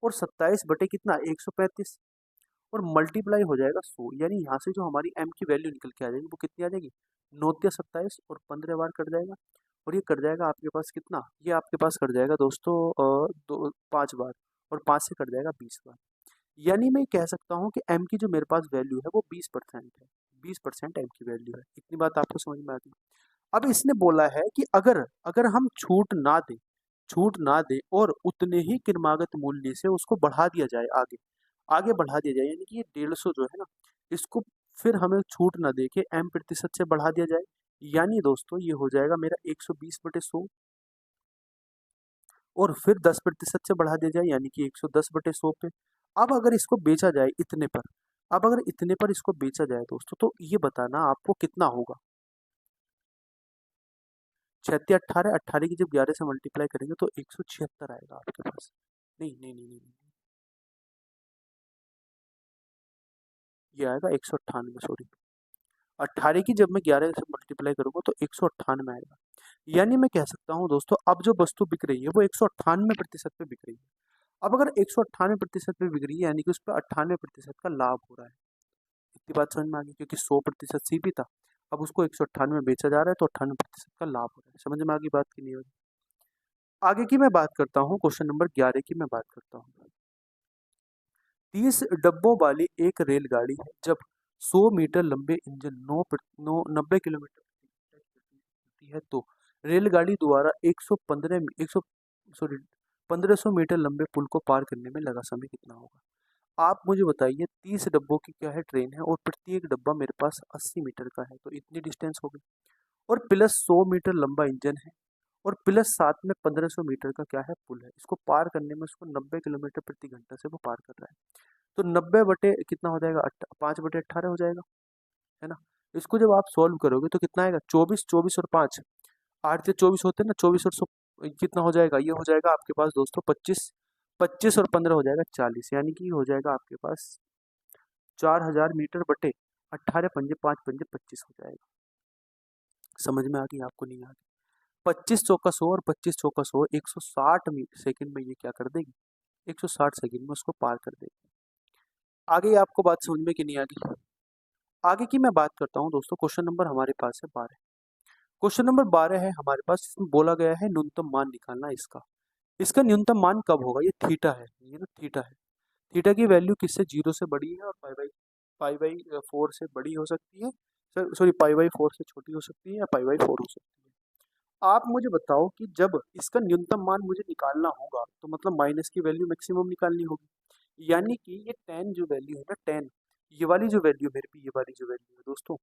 और 27 बटे कितना, 135, और मल्टीप्लाई हो जाएगा 100। यानी यहाँ से जो हमारी M की वैल्यू निकल के आ जाएगी वो कितनी आ जाएगी, 9×27 और 15 बार कट जाएगा, और ये कट जाएगा आपके पास कितना, ये आपके पास कट जाएगा दोस्तों 5 बार, और 5 से कट जाएगा 20 बार। यानी मैं कह सकता हूँ कि M की जो मेरे पास वैल्यू है वो 20% है, 20% M की वैल्यू है। इतनी बात आपको समझ में आ गई। अब इसने बोला है कि अगर अगर हम छूट ना दें और उतने ही क्रमागत मूल्य से उसको बढ़ा दिया जाए, आगे आगे बढ़ा दिया जाए, यानी कि ये 150 जो है ना, इसको फिर हमें छूट ना दे के M% से बढ़ा दिया जाए, यानी दोस्तों ये हो जाएगा मेरा 120/100, और फिर 10% से बढ़ा दिया जाए यानी कि 110/100 पे। अब अगर इसको बेचा जाए इतने पर, अब अगर इतने पर इसको बेचा जाए दोस्तों, तो ये बताना आपको कितना होगा। 36, 18, 18 की जब 11 से मल्टीप्लाई करेंगे तो 176 आएगा आपके पास। नहीं नहीं नहीं नहीं, ये आएगा 198, सॉरी। 18 की जब मैं 11 से मल्टीप्लाई करूंगा तो 198 आएगा। यानी मैं कह सकता हूँ दोस्तों, अब जो वस्तु बिक रही है वो 198% पे बिक रही है। अब अगर 198% पे बिक रही है यानी कि उस पर 98% का लाभ हो रहा है। इतनी बात समझ में आ गई, क्योंकि 100% सीपी था, अब उसको 198 में बेचा जा रहा है तो 98% का लाभ हो रहा है। समझ में आ गई बात की नहीं होगी। आगे की मैं बात करता हूँ, क्वेश्चन नंबर 11 की मैं बात करता हूँ। 30 डब्बों वाली एक रेलगाड़ी है। जब 100 मीटर लंबे इंजन 90 किलोमीटर होती है तो रेलगाड़ी द्वारा 115 100 सॉरी 1500 मीटर लंबे पुल को पार करने में लगा समय कितना होगा। आप मुझे बताइए, 30 डब्बों की क्या है ट्रेन है, और प्रत्येक डब्बा मेरे पास 80 मीटर का है, तो इतनी डिस्टेंस हो गई, और प्लस 100 मीटर लंबा इंजन है, और प्लस साथ में 1500 मीटर का क्या है, पुल है। इसको पार करने में उसको 90 किलोमीटर प्रति घंटा से वो पार कर रहा है। तो 90 बटे कितना हो जाएगा, 5/18 हो जाएगा, है ना। इसको जब आप सॉल्व करोगे तो कितना आएगा, 24, 24 और 5, 8 से 24 होते हैं ना, 24 और 100 कितना हो जाएगा, ये हो जाएगा आपके पास दोस्तों 25, 25 और 15 हो जाएगा 40, यानी कि हो जाएगा आपके पास 4000 मीटर बटे 18×5×5 25 हो जाएगा। समझ में आ गई आपको, नहीं आ गई। 25×100 और 25×100 160 सेकंड में ये क्या कर देगी, 160 सेकंड में उसको पार कर देगी। आगे आपको बात समझ में कि नहीं आ गई। आगे की मैं बात करता हूँ दोस्तों, क्वेश्चन नंबर हमारे पास है 12। क्वेश्चन नंबर 12 है हमारे पास, इसमें बोला गया है न्यूनतम मान निकालना इसका। इसका न्यूनतम मान कब होगा, ये थीटा है, ये ना थीटा है। थीटा की वैल्यू किससे, 0 से बड़ी है, और पाई बाई 4 से बड़ी हो सकती है, सॉरी पाई बाई 4 से छोटी हो सकती है, या पाई बाई 4 हो सकती है। आप मुझे बताओ कि जब इसका न्यूनतम मान मुझे निकालना होगा तो मतलब माइनस की वैल्यू मैक्सिमम निकालनी होगी, यानी कि ये टेन जो वैल्यू है ना, टेन ये वाली जो वैल्यू मेरे पे, ये वाली जो वैल्यू है दोस्तों,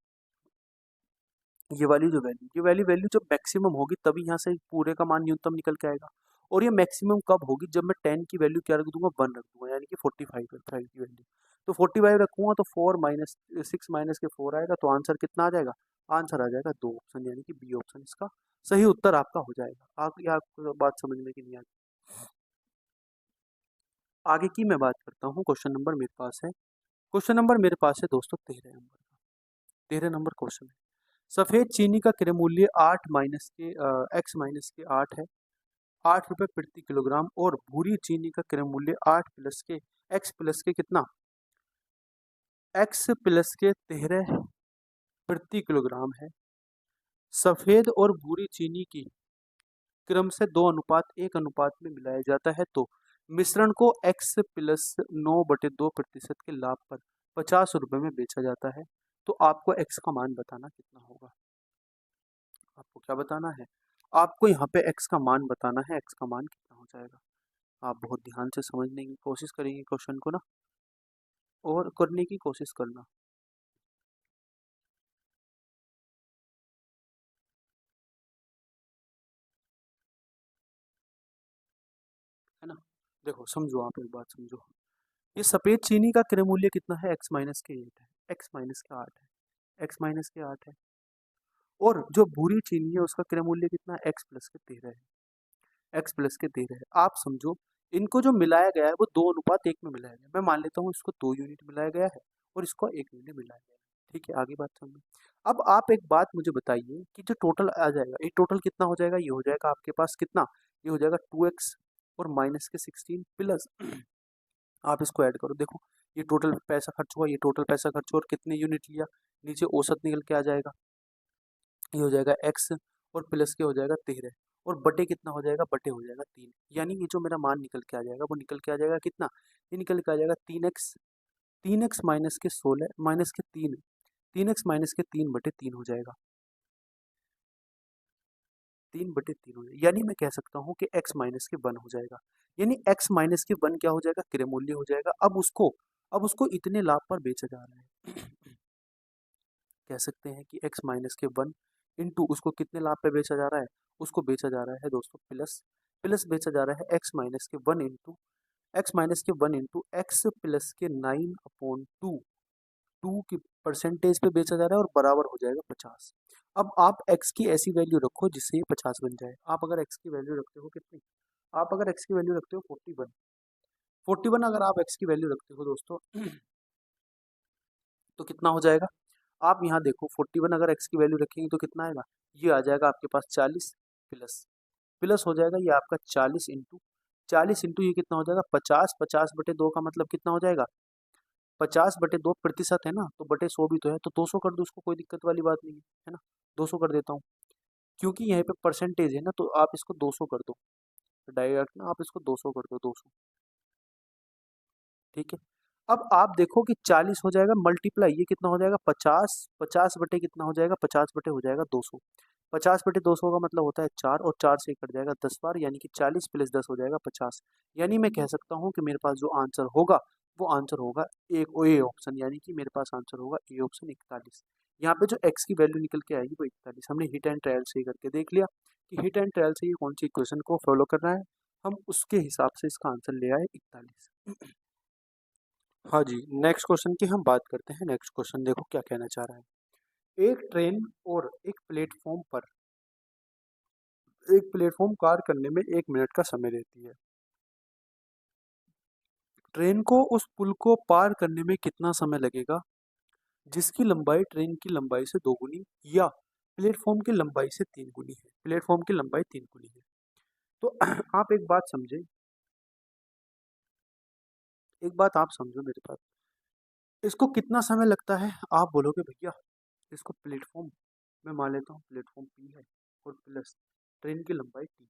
ये वाली जो वैल्यू, ये वाली वैल्यू जब मैक्सिमम होगी तभी यहाँ से पूरे का मान न्यूनतम निकल के आएगा। और ये मैक्सिमम कब होगी, जब मैं 10 की वैल्यू क्या रख दूंगा, 1 रख दूंगा, यानी कि 45 है 5 की वैल्यू। तो 45 रखूंगा तो 4 माइनस 6 माइनस के 4 आएगा, तो आंसर कितना आ जाएगा, आंसर आ जाएगा 2 ऑप्शन, यानी कि बी ऑप्शन इसका सही उत्तर आपका हो जाएगा। आगे आपको बात समझ में कि नहीं आती, आगे की मैं बात करता हूँ। क्वेश्चन नंबर मेरे पास है, क्वेश्चन नंबर मेरे पास है दोस्तों 13 नंबर का, 13 नंबर क्वेश्चन है। सफेद चीनी का क्रय मूल्य 8 माइनस के एक्स माइनस के 8 है, 8 रुपये प्रति किलोग्राम, और भूरी चीनी का क्रय मूल्य 8 प्लस के एक्स प्लस के कितना, एक्स प्लस के 13 प्रति किलोग्राम है। सफेद और भूरी चीनी की क्रम से 2:1 में मिलाया जाता है, तो मिश्रण को x प्लस 9/2% के लाभ पर 50 रुपये में बेचा जाता है। तो आपको x का मान बताना कितना होगा, आपको क्या बताना है, आपको यहाँ पे x का मान बताना है, x का मान कितना हो जाएगा। आप बहुत ध्यान से समझने की कोशिश करेंगे क्वेश्चन को ना, और करने की कोशिश करना, है ना। देखो समझो, आप एक बात समझो, ये सफेद चीनी का क्रय मूल्य कितना है, x माइनस के 8 है, x माइनस के 8 है, x माइनस के 8 है। और जो भूरी चीनी है उसका क्रय मूल्य कितना है, x प्लस के 13 है, x प्लस के 13 है। आप समझो, इनको जो मिलाया गया है वो 2:1 में मिलाया गया है। मैं मान लेता हूँ इसको 2 यूनिट मिलाया गया है और इसको 1 यूनिट मिलाया गया है। ठीक है, आगे बात समझो। अब आप एक बात मुझे बताइए कि जो टोटल आ जाएगा, ये टोटल कितना हो जाएगा, ये हो जाएगा आपके पास कितना, ये हो जाएगा 2x और माइनस के 16 प्लस, आप इसको ऐड करो, देखो ये टोटल पैसा खर्च हुआ, ये टोटल पैसा खर्च हुआ, और कितने यूनिट लिया, नीचे औसत निकल के आ जाएगा, ये हो जाएगा x और प्लस के हो जाएगा 13, और बटे कितना हो जाएगा, बटे हो जाएगा 3, यानी ये जो मेरा मान निकल के आ जाएगा वो निकल के आ जाएगा कितना, ये निकल के आ जाएगा 3x, 3x माइनस के 16 माइनस के 3, 3x माइनस के 3/3 हो जाएगा, 3/3 हो जाएगा, यानी मैं कह सकता हूँ कि x माइनस के 1 हो जाएगा, यानी x माइनस के 1 क्या हो जाएगा, क्रय मूल्य हो जाएगा। अब उसको इतने लाभ पर बेचा जा रहा है कह सकते हैं कि x माइनस के 1 इंटू उसको कितने लाभ पे बेचा जा रहा है, उसको बेचा जा रहा है दोस्तों प्लस, प्लस बेचा जा रहा है x माइनस के 1 इंटू एक्स माइनस के 1 इंटू एक्स प्लस के 9/2, 2 की परसेंटेज पे बेचा जा रहा है, और बराबर हो जाएगा 50। अब आप x की ऐसी वैल्यू रखो जिससे ये 50 बन जाए। आप अगर x की वैल्यू रखते हो कितनी, आप अगर x की वैल्यू रखते हो 41, 41 अगर आप x की वैल्यू रखते हो दोस्तों तो कितना हो जाएगा, आप यहाँ देखो 41 अगर x की वैल्यू रखेंगे तो कितना आएगा, ये आ जाएगा आपके पास 40 प्लस, प्लस हो जाएगा ये आपका 40 इंटू ये कितना हो जाएगा 50, 50/2 का मतलब कितना हो जाएगा, 50/2% है ना, तो बटे 100 भी तो है, तो 200 कर दो उसको, कोई दिक्कत वाली बात नहीं है ना, 200 कर देता हूँ, क्योंकि यहाँ पे परसेंटेज है ना, तो आप इसको 200 कर दो, डायरेक्ट ना आप इसको 200 कर दो, 200, ठीक है। अब आप देखो कि 40 हो जाएगा मल्टीप्लाई, ये कितना हो जाएगा 50, 50 बटे कितना हो जाएगा, 50 बटे हो जाएगा 200, 50/200 का मतलब होता है 4, और 4 से कट जाएगा 10 बार, यानी कि 40 प्लस 10 हो जाएगा 50, यानी मैं कह सकता हूँ कि मेरे पास जो आंसर होगा वो आंसर होगा एक ए ऑप्शन, यानी कि मेरे पास आंसर होगा ए ऑप्शन 41। यहाँ पे जो एक्स की वैल्यू निकल के आएगी वो 41, हमने हिट एंड ट्रायल से ही करके देख लिया कि हिट एंड ट्रायल से ये कौन सी इक्वेशन को फॉलो करना है, हम उसके हिसाब से इसका आंसर ले आए 41। हाँ जी, नेक्स्ट क्वेश्चन की हम बात करते हैं। नेक्स्ट क्वेश्चन देखो क्या कहना चाह रहा है, एक प्लेटफॉर्म पार करने में 1 मिनट का समय लेती है, ट्रेन को उस पुल को पार करने में कितना समय लगेगा जिसकी लंबाई ट्रेन की लंबाई से 2 गुनी या प्लेटफॉर्म की लंबाई से 3 गुनी है, प्लेटफॉर्म की लंबाई 3 गुनी है। तो आप एक बात समझे, एक बात आप समझो मेरे पास, इसको कितना समय लगता है, आप बोलोगे भैया इसको प्लेटफॉर्म, मैं मान लेता हूँ प्लेटफॉर्म पी है और प्लस ट्रेन की लंबाई टी है,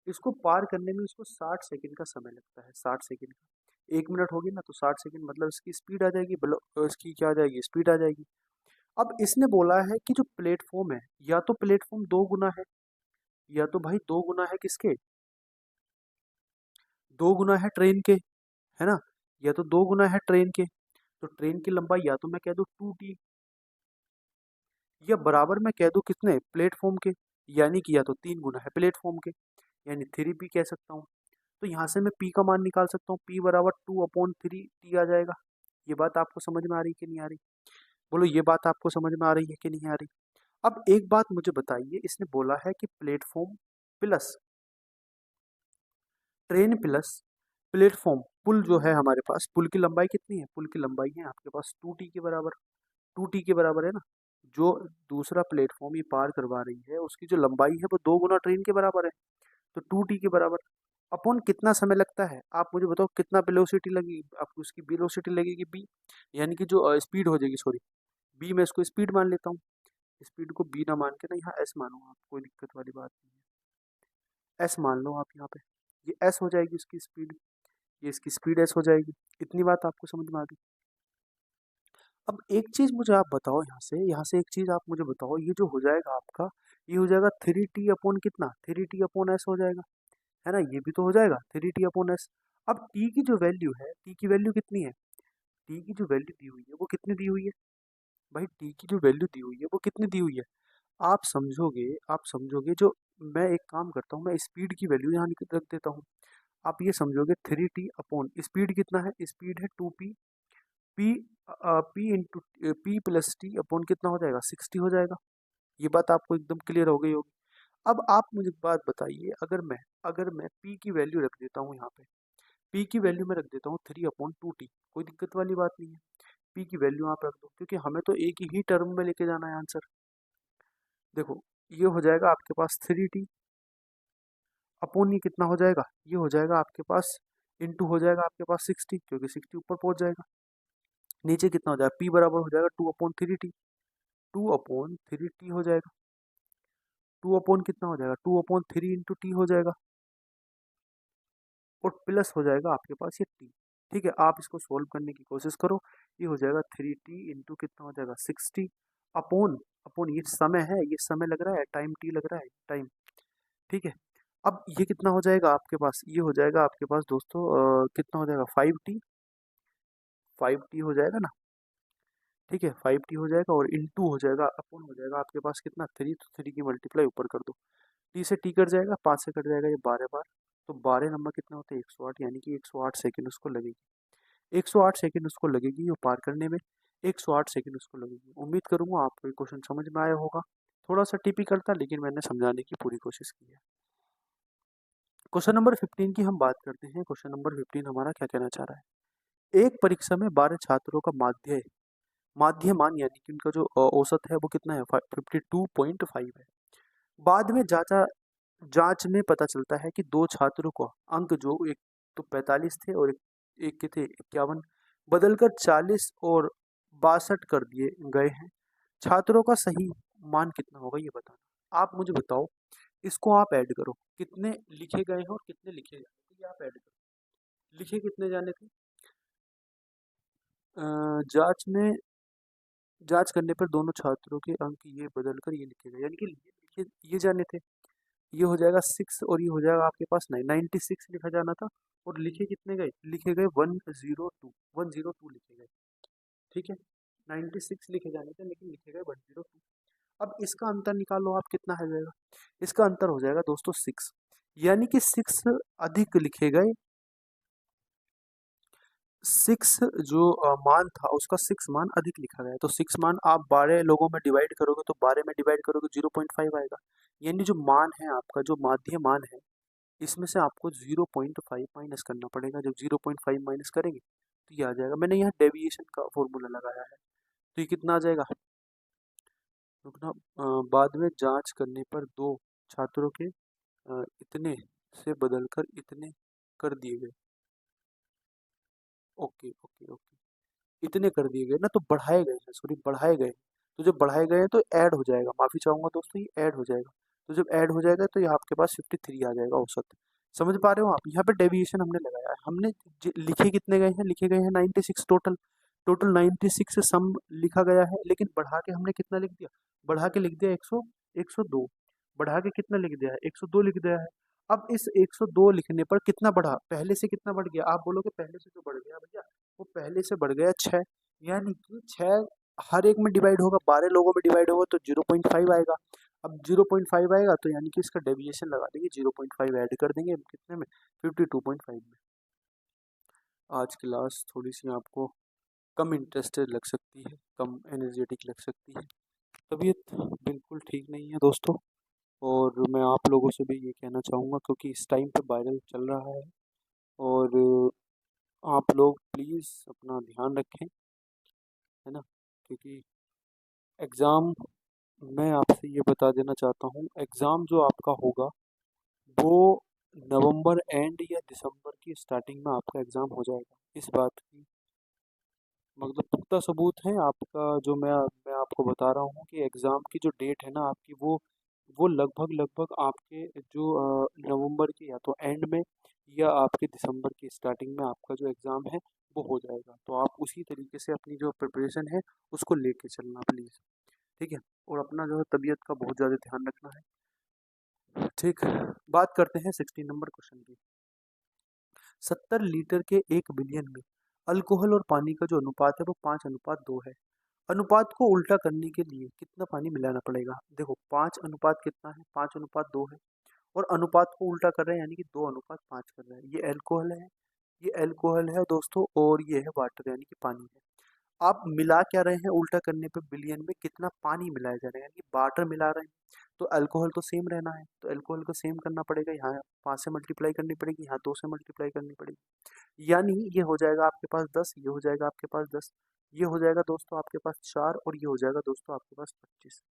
इसको पार करने में इसको 60 सेकंड का समय लगता है, 60 सेकंड का, 1 मिनट होगी ना तो 60 सेकंड, मतलब इसकी स्पीड आ जाएगी, इसकी क्या आ जाएगी, स्पीड आ जाएगी। अब इसने बोला है कि जो प्लेटफॉर्म है, या तो प्लेटफॉर्म 2 गुना है, या तो भाई 2 गुना है किसके, 2 गुना है ट्रेन के, है ना, या तो 2 गुना है ट्रेन के। तो ट्रेन की लंबाई या तो मैं कह दूँ 2t, या बराबर मैं कह दूँ कितने प्लेटफॉर्म के, यानी कि या तो 3 गुना है प्लेटफॉर्म के, यानी 3p कह सकता हूँ। तो यहाँ से मैं p का मान निकाल सकता हूँ, p बराबर 2/3t आ जाएगा। ये बात आपको समझ में आ रही कि नहीं आ रही? बोलो, ये बात आपको समझ में आ रही है कि नहीं आ रही? अब एक बात मुझे बताइए, इसने बोला है कि platform plus train plus platform, पुल जो है हमारे पास, पुल की लंबाई कितनी है? पुल की लंबाई है आपके पास 2t के बराबर। 2t के बराबर है ना? जो दूसरा प्लेटफॉर्म ये पार करवा रही है उसकी जो लंबाई है वो 2 गुना ट्रेन के बराबर है, तो 2t के बराबर। अपन कितना समय लगता है आप मुझे बताओ, कितना वेलोसिटी लगेगी आपको? उसकी वेलोसिटी लगेगी b, यानी कि जो स्पीड हो जाएगी, सॉरी b, मैं इसको स्पीड मान लेता हूँ। स्पीड को b ना मान के ना यहाँ s मानो आप, कोई दिक्कत वाली बात नहीं है। s मान लो आप यहाँ पे, ये s हो जाएगी उसकी स्पीड, ये इसकी स्पीड s हो जाएगी। इतनी बात आपको समझ में आ गई? अब एक चीज़ मुझे आप बताओ, यहाँ से एक चीज़ आप मुझे बताओ, ये जो हो जाएगा आपका, ये हो जाएगा 3t अपॉन कितना, 3t अपॉन s हो जाएगा, है ना? ये भी तो हो जाएगा 3t अपॉन s। अब t की जो वैल्यू है, t की वैल्यू कितनी है? t की जो वैल्यू दी हुई है वो कितनी दी हुई है? भाई t की जो वैल्यू दी हुई है वो कितनी दी हुई है? आप समझोगे जो, मैं एक काम करता हूँ, मैं स्पीड की वैल्यू यहाँ रख देता हूँ। आप ये समझोगे 3t अपॉन स्पीड कितना है? स्पीड है 2p, p p into p plus T upon कितना हो जाएगा? 60 हो जाएगा। ये बात आपको एकदम क्लियर हो गई होगी। अब आप मुझे एक बात बताइए, अगर मैं p की वैल्यू रख देता हूँ यहाँ पे, p की वैल्यू मैं रख देता हूँ 3/2t, कोई दिक्कत वाली बात नहीं है। p की वैल्यू आप रख दो, क्योंकि हमें तो एक ही टर्म में लेके जाना है आंसर। देखो, ये हो जाएगा आपके पास 3t अपॉन, ये कितना हो जाएगा? ये हो जाएगा आपके पास इंटू हो जाएगा आपके पास 60, क्योंकि 60 ऊपर पहुंच जाएगा। नीचे कितना हो जाएगा? p बराबर हो जाएगा 2/3t, 2/3t हो जाएगा। 2 अपॉन कितना हो जाएगा? 2/3 इंटू टी हो जाएगा, और प्लस हो जाएगा आपके पास ये टी। ठीक है, आप इसको सोल्व करने की कोशिश करो। ये हो जाएगा 3t इंटू कितना हो जाएगा? 60 अपॉन, ये समय है, ये समय लग रहा है, टाइम टी लग रहा है, टाइम। ठीक है, अब ये कितना हो जाएगा आपके पास? ये हो जाएगा आपके पास दोस्तों कितना हो जाएगा? 5t, 5t हो जाएगा ना? ठीक है, 5t हो जाएगा, और इंटू हो जाएगा, अपॉन हो जाएगा आपके पास कितना? 3, तो 3 की मल्टीप्लाई ऊपर कर दो, टी से टी कट जाएगा, 5 से कट जाएगा, ये 12 बार, तो 12 नंबर कितना होते हैं? 108, यानी कि 108 सेकंड उसको लगेगी। 108 सेकंड उसको लगेगी वो पार करने में, 108 सेकंड उसको लगेगी। उम्मीद करूंगा आपको ये क्वेश्चन समझ में आया होगा। थोड़ा सा टिपिकल था, लेकिन मैंने समझाने की पूरी कोशिश की है। क्वेश्चन नंबर 15 की हम बात करते हैं। क्वेश्चन नंबर 15 हमारा क्या कहना चाह रहा है? एक परीक्षा में 12 छात्रों का माध्यमान, यानी कि उनका जो औसत है वो कितना है? 52.5 है। बाद में जांच में पता चलता है कि दो छात्रों को अंक, जो एक तो 45 थे और एक के थे 51, बदलकर 40 और 62 कर दिए गए हैं। छात्रों का सही मान कितना होगा ये बताना। आप मुझे बताओ, इसको आप ऐड करो, कितने लिखे गए हैं और कितने लिखे जाने थे, ये आप ऐड करो। लिखे कितने जाने थे? जांच करने पर दोनों छात्रों के अंक ये बदलकर ये लिखे गए, यानी कि ये जाने थे। ये हो जाएगा 6, और ये हो जाएगा आपके पास 96 लिखा जाना था, और लिखे कितने गए? लिखे गए 102 लिखे गए। ठीक है, 96 लिखे जाने थे, लेकिन लिखे गए 102। अब इसका अंतर निकालो आप, कितना हो जाएगा? इसका अंतर हो जाएगा दोस्तों 6, यानी कि 6 अधिक लिखे गए। 6 जो मान था उसका 6 मान अधिक लिखा गया है, तो 6 मान आप 12 लोगों में डिवाइड करोगे, तो 12 में डिवाइड करोगे 0.5 आएगा। यानी जो मान है आपका, जो माध्य मान है, इसमें से आपको 0.5 माइनस करना पड़ेगा। जब 0.5 माइनस करेंगे तो ये आ जाएगा। मैंने यहाँ डेविएशन का फॉर्मूला लगाया है, तो ये कितना आ जाएगा? रुकना, बाद में जांच करने पर दो छात्रों के इतने से बदलकर इतने कर दिए गए। ओके ओके ओके, इतने कर दिए गए ना, तो बढ़ाए गए हैं, सॉरी बढ़ाए गए। तो जब बढ़ाए गए हैं तो ऐड हो जाएगा, माफी चाहूंगा दोस्तों, ये ऐड हो जाएगा। तो जब ऐड हो जाएगा तो ये आपके पास 53 आ जाएगा औसत। समझ पा रहे हो आप? यहाँ पे डेविएशन हमने लगाया है। हमने लिखे कितने गए हैं? लिखे गए हैं 96 टोटल। टोटल 96 से सम लिखा गया है, लेकिन बढ़ा के हमने कितना लिख दिया? बढ़ा के लिख दिया 102। बढ़ा के कितना लिख दिया है? 102 लिख दिया है। अब इस 102 लिखने पर कितना बढ़ा? पहले से कितना बढ़ गया? आप बोलोगे पहले से तो बढ़ गया भैया, वो पहले से बढ़ गया 6, यानी कि 6 हर एक में डिवाइड होगा, 12 लोगों में डिवाइड होगा तो 0.5 आएगा। अब 0.5 आएगा तो यानी कि इसका डेविएशन लगा देंगे, 0.5 ऐड कर देंगे कितने में, 52.5 में। आज क्लास थोड़ी सी आपको कम इंटरेस्टेड लग सकती है, कम एनर्जेटिक लग सकती है। तबीयत बिल्कुल ठीक नहीं है दोस्तों, और मैं आप लोगों से भी ये कहना चाहूँगा क्योंकि इस टाइम पे वायरल चल रहा है, और आप लोग प्लीज़ अपना ध्यान रखें, है ना, क्योंकि एग्ज़ाम, मैं आपसे ये बता देना चाहता हूँ, एग्ज़ाम जो आपका होगा वो नवंबर एंड या दिसंबर की स्टार्टिंग में आपका एग्ज़ाम हो जाएगा। इस बात की मतलब पुख्ता सबूत है आपका, जो मैं आपको बता रहा हूँ कि एग्ज़ाम की जो डेट है ना आपकी, वो लगभग लगभग आपके जो नवंबर के या तो एंड में या आपके दिसंबर की स्टार्टिंग में आपका जो एग्ज़ाम है वो हो जाएगा। तो आप उसी तरीके से अपनी जो प्रिपरेशन है उसको लेके चलना प्लीज़, ठीक है। और अपना जो है तबीयत का बहुत ज़्यादा ध्यान रखना है, ठीक है। बात करते हैं 16 नंबर क्वेश्चन की। 70 लीटर के 1 बिलियन में अल्कोहल और पानी का जो अनुपात है वो 5:2 है। अनुपात को उल्टा करने के लिए कितना पानी मिलाना पड़ेगा? देखो 5 अनुपात कितना है, 5:2 है, और अनुपात को उल्टा कर रहे हैं यानी कि 2:5 कर रहे हैं। ये अल्कोहल है, ये अल्कोहल है दोस्तों, और ये है वाटर यानी कि पानी है। आप मिला क्या रहे हैं उल्टा करने पे, बिलियन में कितना पानी मिलाया जा रहा है, यानी वाटर मिला रहे हैं। तो अल्कोहल तो सेम रहना है, तो अल्कोहल को सेम करना पड़ेगा, यहाँ 5 से मल्टीप्लाई करनी पड़ेगी, यहाँ 2 से मल्टीप्लाई करनी पड़ेगी। यानी ये हो जाएगा आपके पास 10, ये हो जाएगा आपके पास 10, ये हो जाएगा दोस्तों आपके पास 4, और ये हो जाएगा दोस्तों आपके पास 25।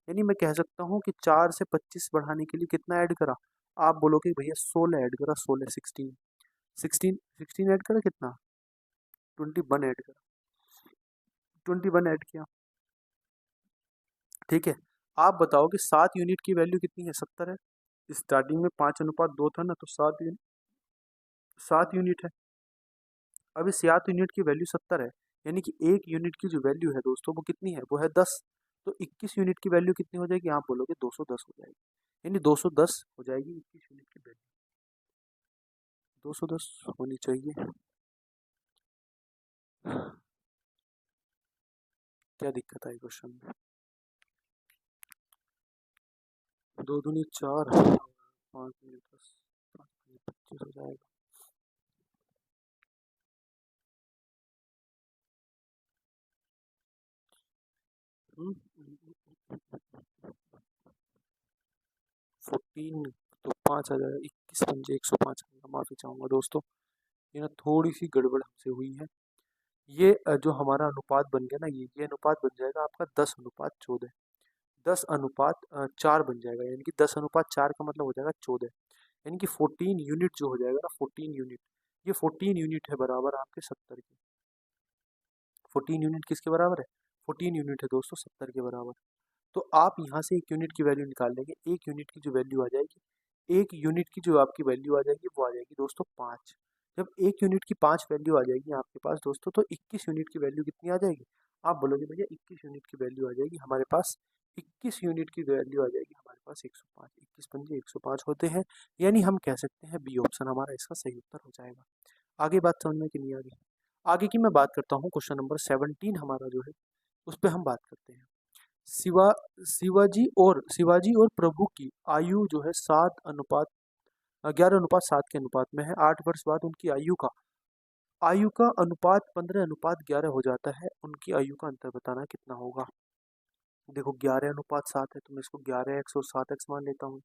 यानी मैं कह सकता हूँ कि 4 से 25 बढ़ाने के लिए कितना ऐड करा? आप बोलोगे भैया 16 ऐड करा, 16, 16 ऐड करा, कितना, 21 ऐड करा, 21 ऐड किया, ठीक है। आप बताओ कि 7 यूनिट की वैल्यू कितनी है, 70 है। स्टार्टिंग में 5:2 था ना, तो 7 यूनिट है। अब इस 7 यूनिट की वैल्यू 70 है, यानी कि 1 यूनिट की जो वैल्यू है दोस्तों वो कितनी है, वो है 10। तो 21 यूनिट की वैल्यू कितनी हो जाएगी, आप बोलोगे 210 हो जाएगी, यानी 210 हो जाएगी 21 यूनिट की वैल्यू, 210 होनी चाहिए। क्या दिक्कत आई क्वेश्चन में? 2 दूनी 4, 5 दूनी 10, 5 दूनी 25 हो जाएगा। हम्म, 14, तो 5 आ जाएगा, 21 पंजे 105 आएगा। माफ़ी चाहूँगा दोस्तों, ये ना थोड़ी सी गड़बड़ हमसे हुई है। ये जो हमारा अनुपात बन गया ना, ये अनुपात बन जाएगा आपका 10:14, 10:4 बन जाएगा, यानी कि 10:4 का मतलब हो जाएगा 14, यानी कि 14 यूनिट जो हो जाएगा ना, 14 यूनिट, ये 14 यूनिट है बराबर आपके 70 के। 14 यूनिट किसके बराबर है? 14 यूनिट है दोस्तों 70 के बराबर। तो आप यहाँ से 1 यूनिट की वैल्यू निकाल लेंगे, 1 यूनिट की जो वैल्यू आ जाएगी, 1 यूनिट की जो आपकी वैल्यू आ जाएगी वो आ जाएगी दोस्तों 5। जब 1 यूनिट की 5 वैल्यू आ जाएगी आपके पास दोस्तों, तो 21 यूनिट की वैल्यू कितनी आ जाएगी? आप बोलोगे भैया 21 यूनिट की वैल्यू आ जाएगी हमारे पास, 21 यूनिट की वैल्यू आ जाएगी हमारे पास 105, 21 पंजे 105 होते हैं, यानी हम कह सकते हैं बी ऑप्शन हमारा इसका सही उत्तर हो जाएगा। आगे बात समझ में कि नहीं आगे? आगे की मैं बात करता हूँ, क्वेश्चन नंबर 17 हमारा जो है उस पर हम बात करते हैं। शिवा शिवाजी और प्रभु की आयु जो है 11:7 के अनुपात में है। 8 वर्ष बाद उनकी आयु का अनुपात 15:11 हो जाता है। उनकी आयु का अंतर बताना कितना होगा? देखो 11:7 है, तो मैं इसको 11x और 7x मान लेता हूँ,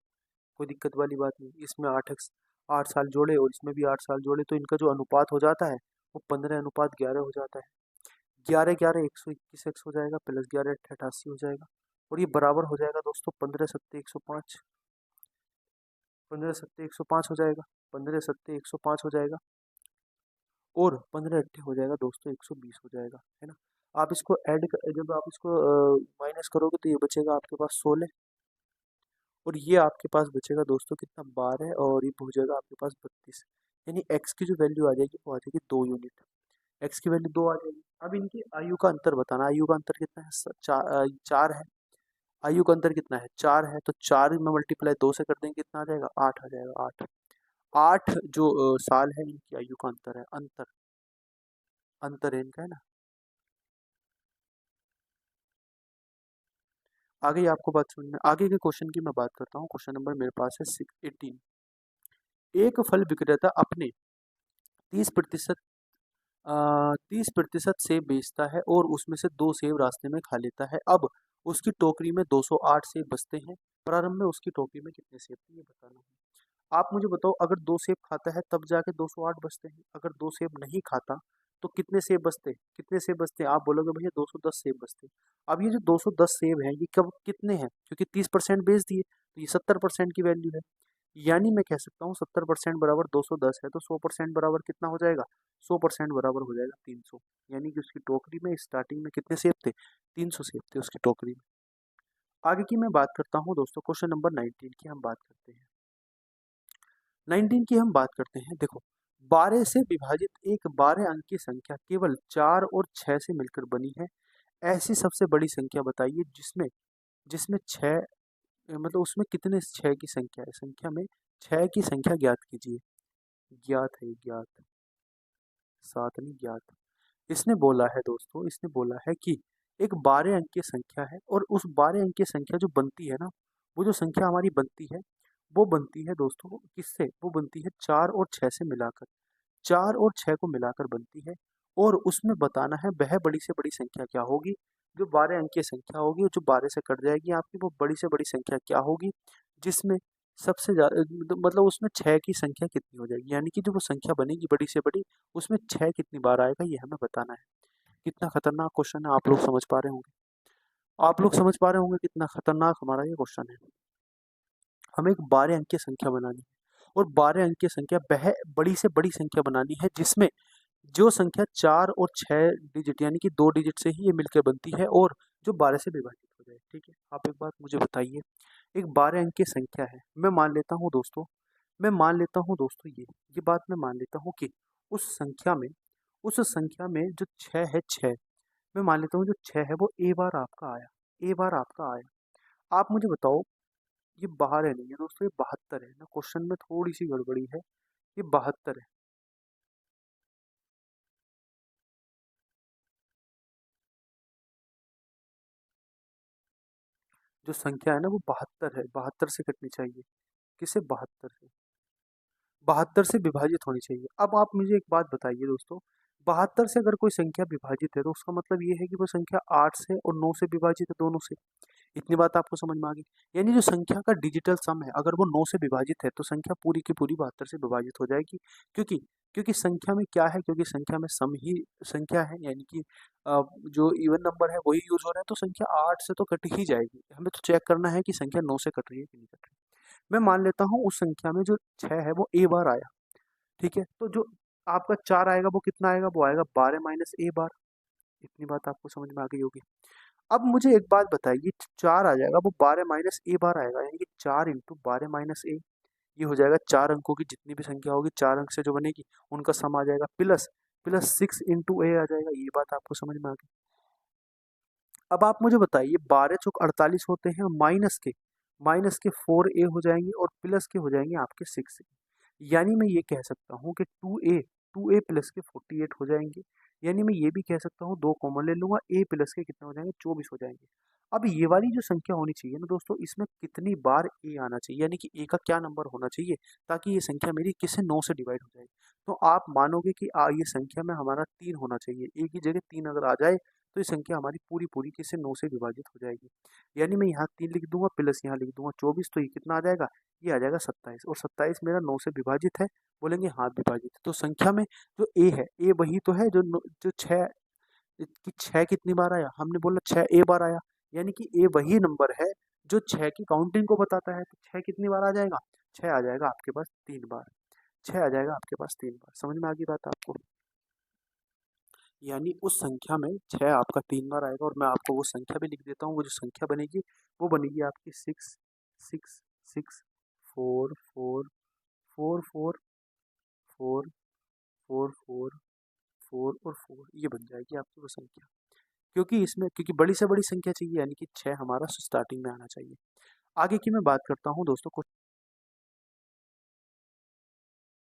कोई दिक्कत वाली बात नहीं। इसमें 8x, 8 साल जोड़े और इसमें भी 8 साल जोड़े, तो इनका जो अनुपात हो जाता है वो 15:11 हो जाता है। 11 11 121x हो जाएगा, प्लस 11 88 हो जाएगा, और ये बराबर हो जाएगा दोस्तों 15 7 105, 15 7 105 हो जाएगा, 15 7 105 हो जाएगा, और 15 8 हो जाएगा दोस्तों 120 हो जाएगा, है ना। आप इसको जब आप इसको माइनस करोगे तो ये बचेगा आपके पास 16, और ये आपके पास बचेगा दोस्तों कितना, 12, और ये हो जाएगा आपके पास 32। यानी एक्स की जो वैल्यू आ जाएगी वो आ जाएगी 2 यूनिट, एक्स की वैल्यू 2 आ जाएगी। अब इनकी आयु का अंतर बताना, आयु का अंतर कितना है, 4 है। आयु का अंतर कितना है, 4 है, तो 4 में मल्टीप्लाई 2 से कर देंगे कितना आ जाएगा, 8 आ जाएगा, 8। 8 जो साल है इनकी आयु का अंतर है, अंतर अंतर है इनका, है ना। आगे ही आपको बात समझ में, आगे के क्वेश्चन की मैं बात करता हूँ। क्वेश्चन नंबर मेरे पास है 18। एक फल विक्रेता अपने 30% 30% सेब बेचता है और उसमें से 2 सेब रास्ते में खा लेता है। अब उसकी टोकरी में 208 सेब बचते हैं। प्रारंभ में उसकी टोकरी में कितने सेब थे, ये बताना है। आप मुझे बताओ, अगर 2 सेब खाता है तब जाके 208 बचते हैं, अगर 2 सेब नहीं खाता तो कितने सेब बचते, कितने सेब बचते हैं? आप बोलोगे भैया 210 सेब बचते हैं। अब ये जो 210 सेब हैं ये कब कितने हैं, क्योंकि 30% बेच दिए तो ये 70% की वैल्यू है। यानी मैं कह सकता हूँ 70% बराबर 210 है, तो 100% बराबर कितना हो जाएगा, 100% बराबर हो जाएगा 300। यानी कि उसकी टोकरी में स्टार्टिंग में कितने सेब थे, 300 सेब थे उसकी टोकरी में। आगे की मैं बात करता हूँ दोस्तों, क्वेश्चन नंबर 19 की हम बात करते हैं। 19 की हम बात करते हैं, देखो 12 से विभाजित एक 12 अंक की संख्या केवल 4 और 6 से मिलकर बनी है। ऐसी सबसे बड़ी संख्या बताइए जिसमें जिसमें 6 मतलब उसमें कितने 6 की संख्या है, संख्या में 6 की संख्या ज्ञात कीजिए। ज्ञात है, ज्ञात, सात नहीं, ज्ञात। इसने बोला है दोस्तों, इसने बोला है कि एक 12 अंक की संख्या है और उस 12 अंक की संख्या जो बनती है ना, वो जो संख्या हमारी बनती है वो बनती है दोस्तों किससे, वो बनती है 4 और 6 से मिलाकर। 4 और 6 को मिलाकर बनती है और उसमें बताना है वह बड़ी से बड़ी संख्या क्या होगी। जो 12 अंक की संख्या होगी और जो 12 से कट जाएगी आपकी, वो बड़ी से बड़ी संख्या क्या होगी जिसमें सबसे ज़्यादा मतलब उसमें 6 की संख्या कितनी हो जाएगी, यानी कि जो वो संख्या बनेगी बड़ी से बड़ी, उसमें 6 कितनी बार आएगा ये हमें बताना है। कितना खतरनाक क्वेश्चन है, आप लोग समझ पा रहे होंगे, आप लोग समझ पा रहे होंगे कितना खतरनाक हमारा ये क्वेश्चन है। हमें एक 12 अंक की संख्या बनानी है और 12 अंक की संख्या वह बड़ी से बड़ी संख्या बनानी है जिसमें जो संख्या 4 और 6 डिजिट यानी कि 2 डिजिट से ही ये मिलकर बनती है और जो 12 से विभाजित हो जाए। ठीक है, आप एक बात मुझे बताइए, एक 12 अंक की संख्या है, मैं मान लेता हूँ दोस्तों, मैं मान लेता हूँ दोस्तों ये बात मैं मान लेता हूँ कि उस संख्या में उस संख्या में जो 6 है, 6, मैं मान लेता हूँ जो 6 है वो ए बार आपका आया, ए बार आपका आया। आप मुझे बताओ, ये 12 नहीं है दोस्तों, ये 72 है ना, क्वेश्चन में थोड़ी सी गड़बड़ी है, ये 72 है। जो संख्या है ना वो 72 है, 72 से कटनी चाहिए। किसे, 72 से, 72 से विभाजित होनी चाहिए। अब आप मुझे एक बात बताइए दोस्तों, 72 से अगर कोई संख्या विभाजित है तो उसका मतलब ये है कि वो संख्या 8 से और 9 से विभाजित है, दोनों से। इतनी बात आपको समझ में आ गई। यानी जो संख्या का डिजिटल सम है अगर वो 9 से विभाजित है तो संख्या पूरी की पूरी 72 से विभाजित हो जाएगी। क्योंकि क्योंकि संख्या में क्या है, क्योंकि संख्या में सम ही संख्या है, यानी कि जो इवन नंबर है वही यूज हो रहा है, तो संख्या 8 से तो कट ही जाएगी। हमें तो चेक करना है कि संख्या 9 से कट रही है कि नहीं कट रही। मैं मान लेता हूँ उस संख्या में जो 6 है वो ए बार आया। ठीक है, तो जो आपका 4 आएगा वो कितना आएगा, वो आएगा 12 माइनस ए बार। इतनी बात आपको समझ में आ गई होगी। अब मुझे एक बात बताइए, 4 आ जाएगा वो 12 माइनस ए बार आएगा, यानी कि 4 इंटू 12 माइनस ए, ये हो जाएगा 4 अंकों की जितनी भी संख्या होगी 4 अंक से जो बनेगी उनका सम आ जाएगा, प्लस प्लस 6 इंटू ए आ जाएगा। ये बात आपको समझ में आ गई। अब आप मुझे बताइए 12 चौक 48 होते हैं, माइनस के 4 ए हो जाएंगे और प्लस के हो जाएंगे आपके 6 ए। यानी मैं ये कह सकता हूँ कि 2a प्लस के 48 हो जाएंगे। यानी मैं ये भी कह सकता हूँ, 2 कॉमन ले लूंगा, a प्लस के कितने हो जाएंगे, 24 हो जाएंगे। अब ये वाली जो संख्या होनी चाहिए ना दोस्तों, इसमें कितनी बार a आना चाहिए, यानी कि a का क्या नंबर होना चाहिए ताकि ये संख्या मेरी किससे 9 से डिवाइड हो जाए। तो आप मानोगे कि ये संख्या में हमारा 3 होना चाहिए, a की जगह 3 अगर आ जाए तो ये संख्या हमारी पूरी पूरी किससे 9 से विभाजित हो जाएगी। यानी मैं यहाँ 3 लिख दूंगा, प्लस यहाँ लिख दूंगा 24, तो ये कितना आ जाएगा, ये आ जाएगा 27, और 27 मेरा 9 से विभाजित है। बोलेंगे हाँ विभाजित। तो संख्या में जो ए है, ए वही तो है जो 6 की 6 कितनी बार आया, हमने बोला 6 ए बार आया, यानी कि ए वही नंबर है जो 6 की काउंटिंग को बताता है। तो 6 कितनी बार आ जाएगा, 6 आ जाएगा आपके पास 3 बार, 6 आ जाएगा आपके पास 3 बार। समझ में आ गई बात आपको, यानी उस संख्या में 6 आपका 3 बार आएगा। और मैं आपको वो संख्या भी लिख देता हूँ, वो जो संख्या बनेगी वो बनेगी आपकी 6 6 6 4 4 4 4 4 4 4 4 और 4, ये बन जाएगी आपकी वो संख्या। क्योंकि बड़ी से बड़ी संख्या चाहिए, यानी कि 6 हमारा स्टार्टिंग में आना चाहिए। आगे की मैं बात करता हूँ दोस्तों, कुछ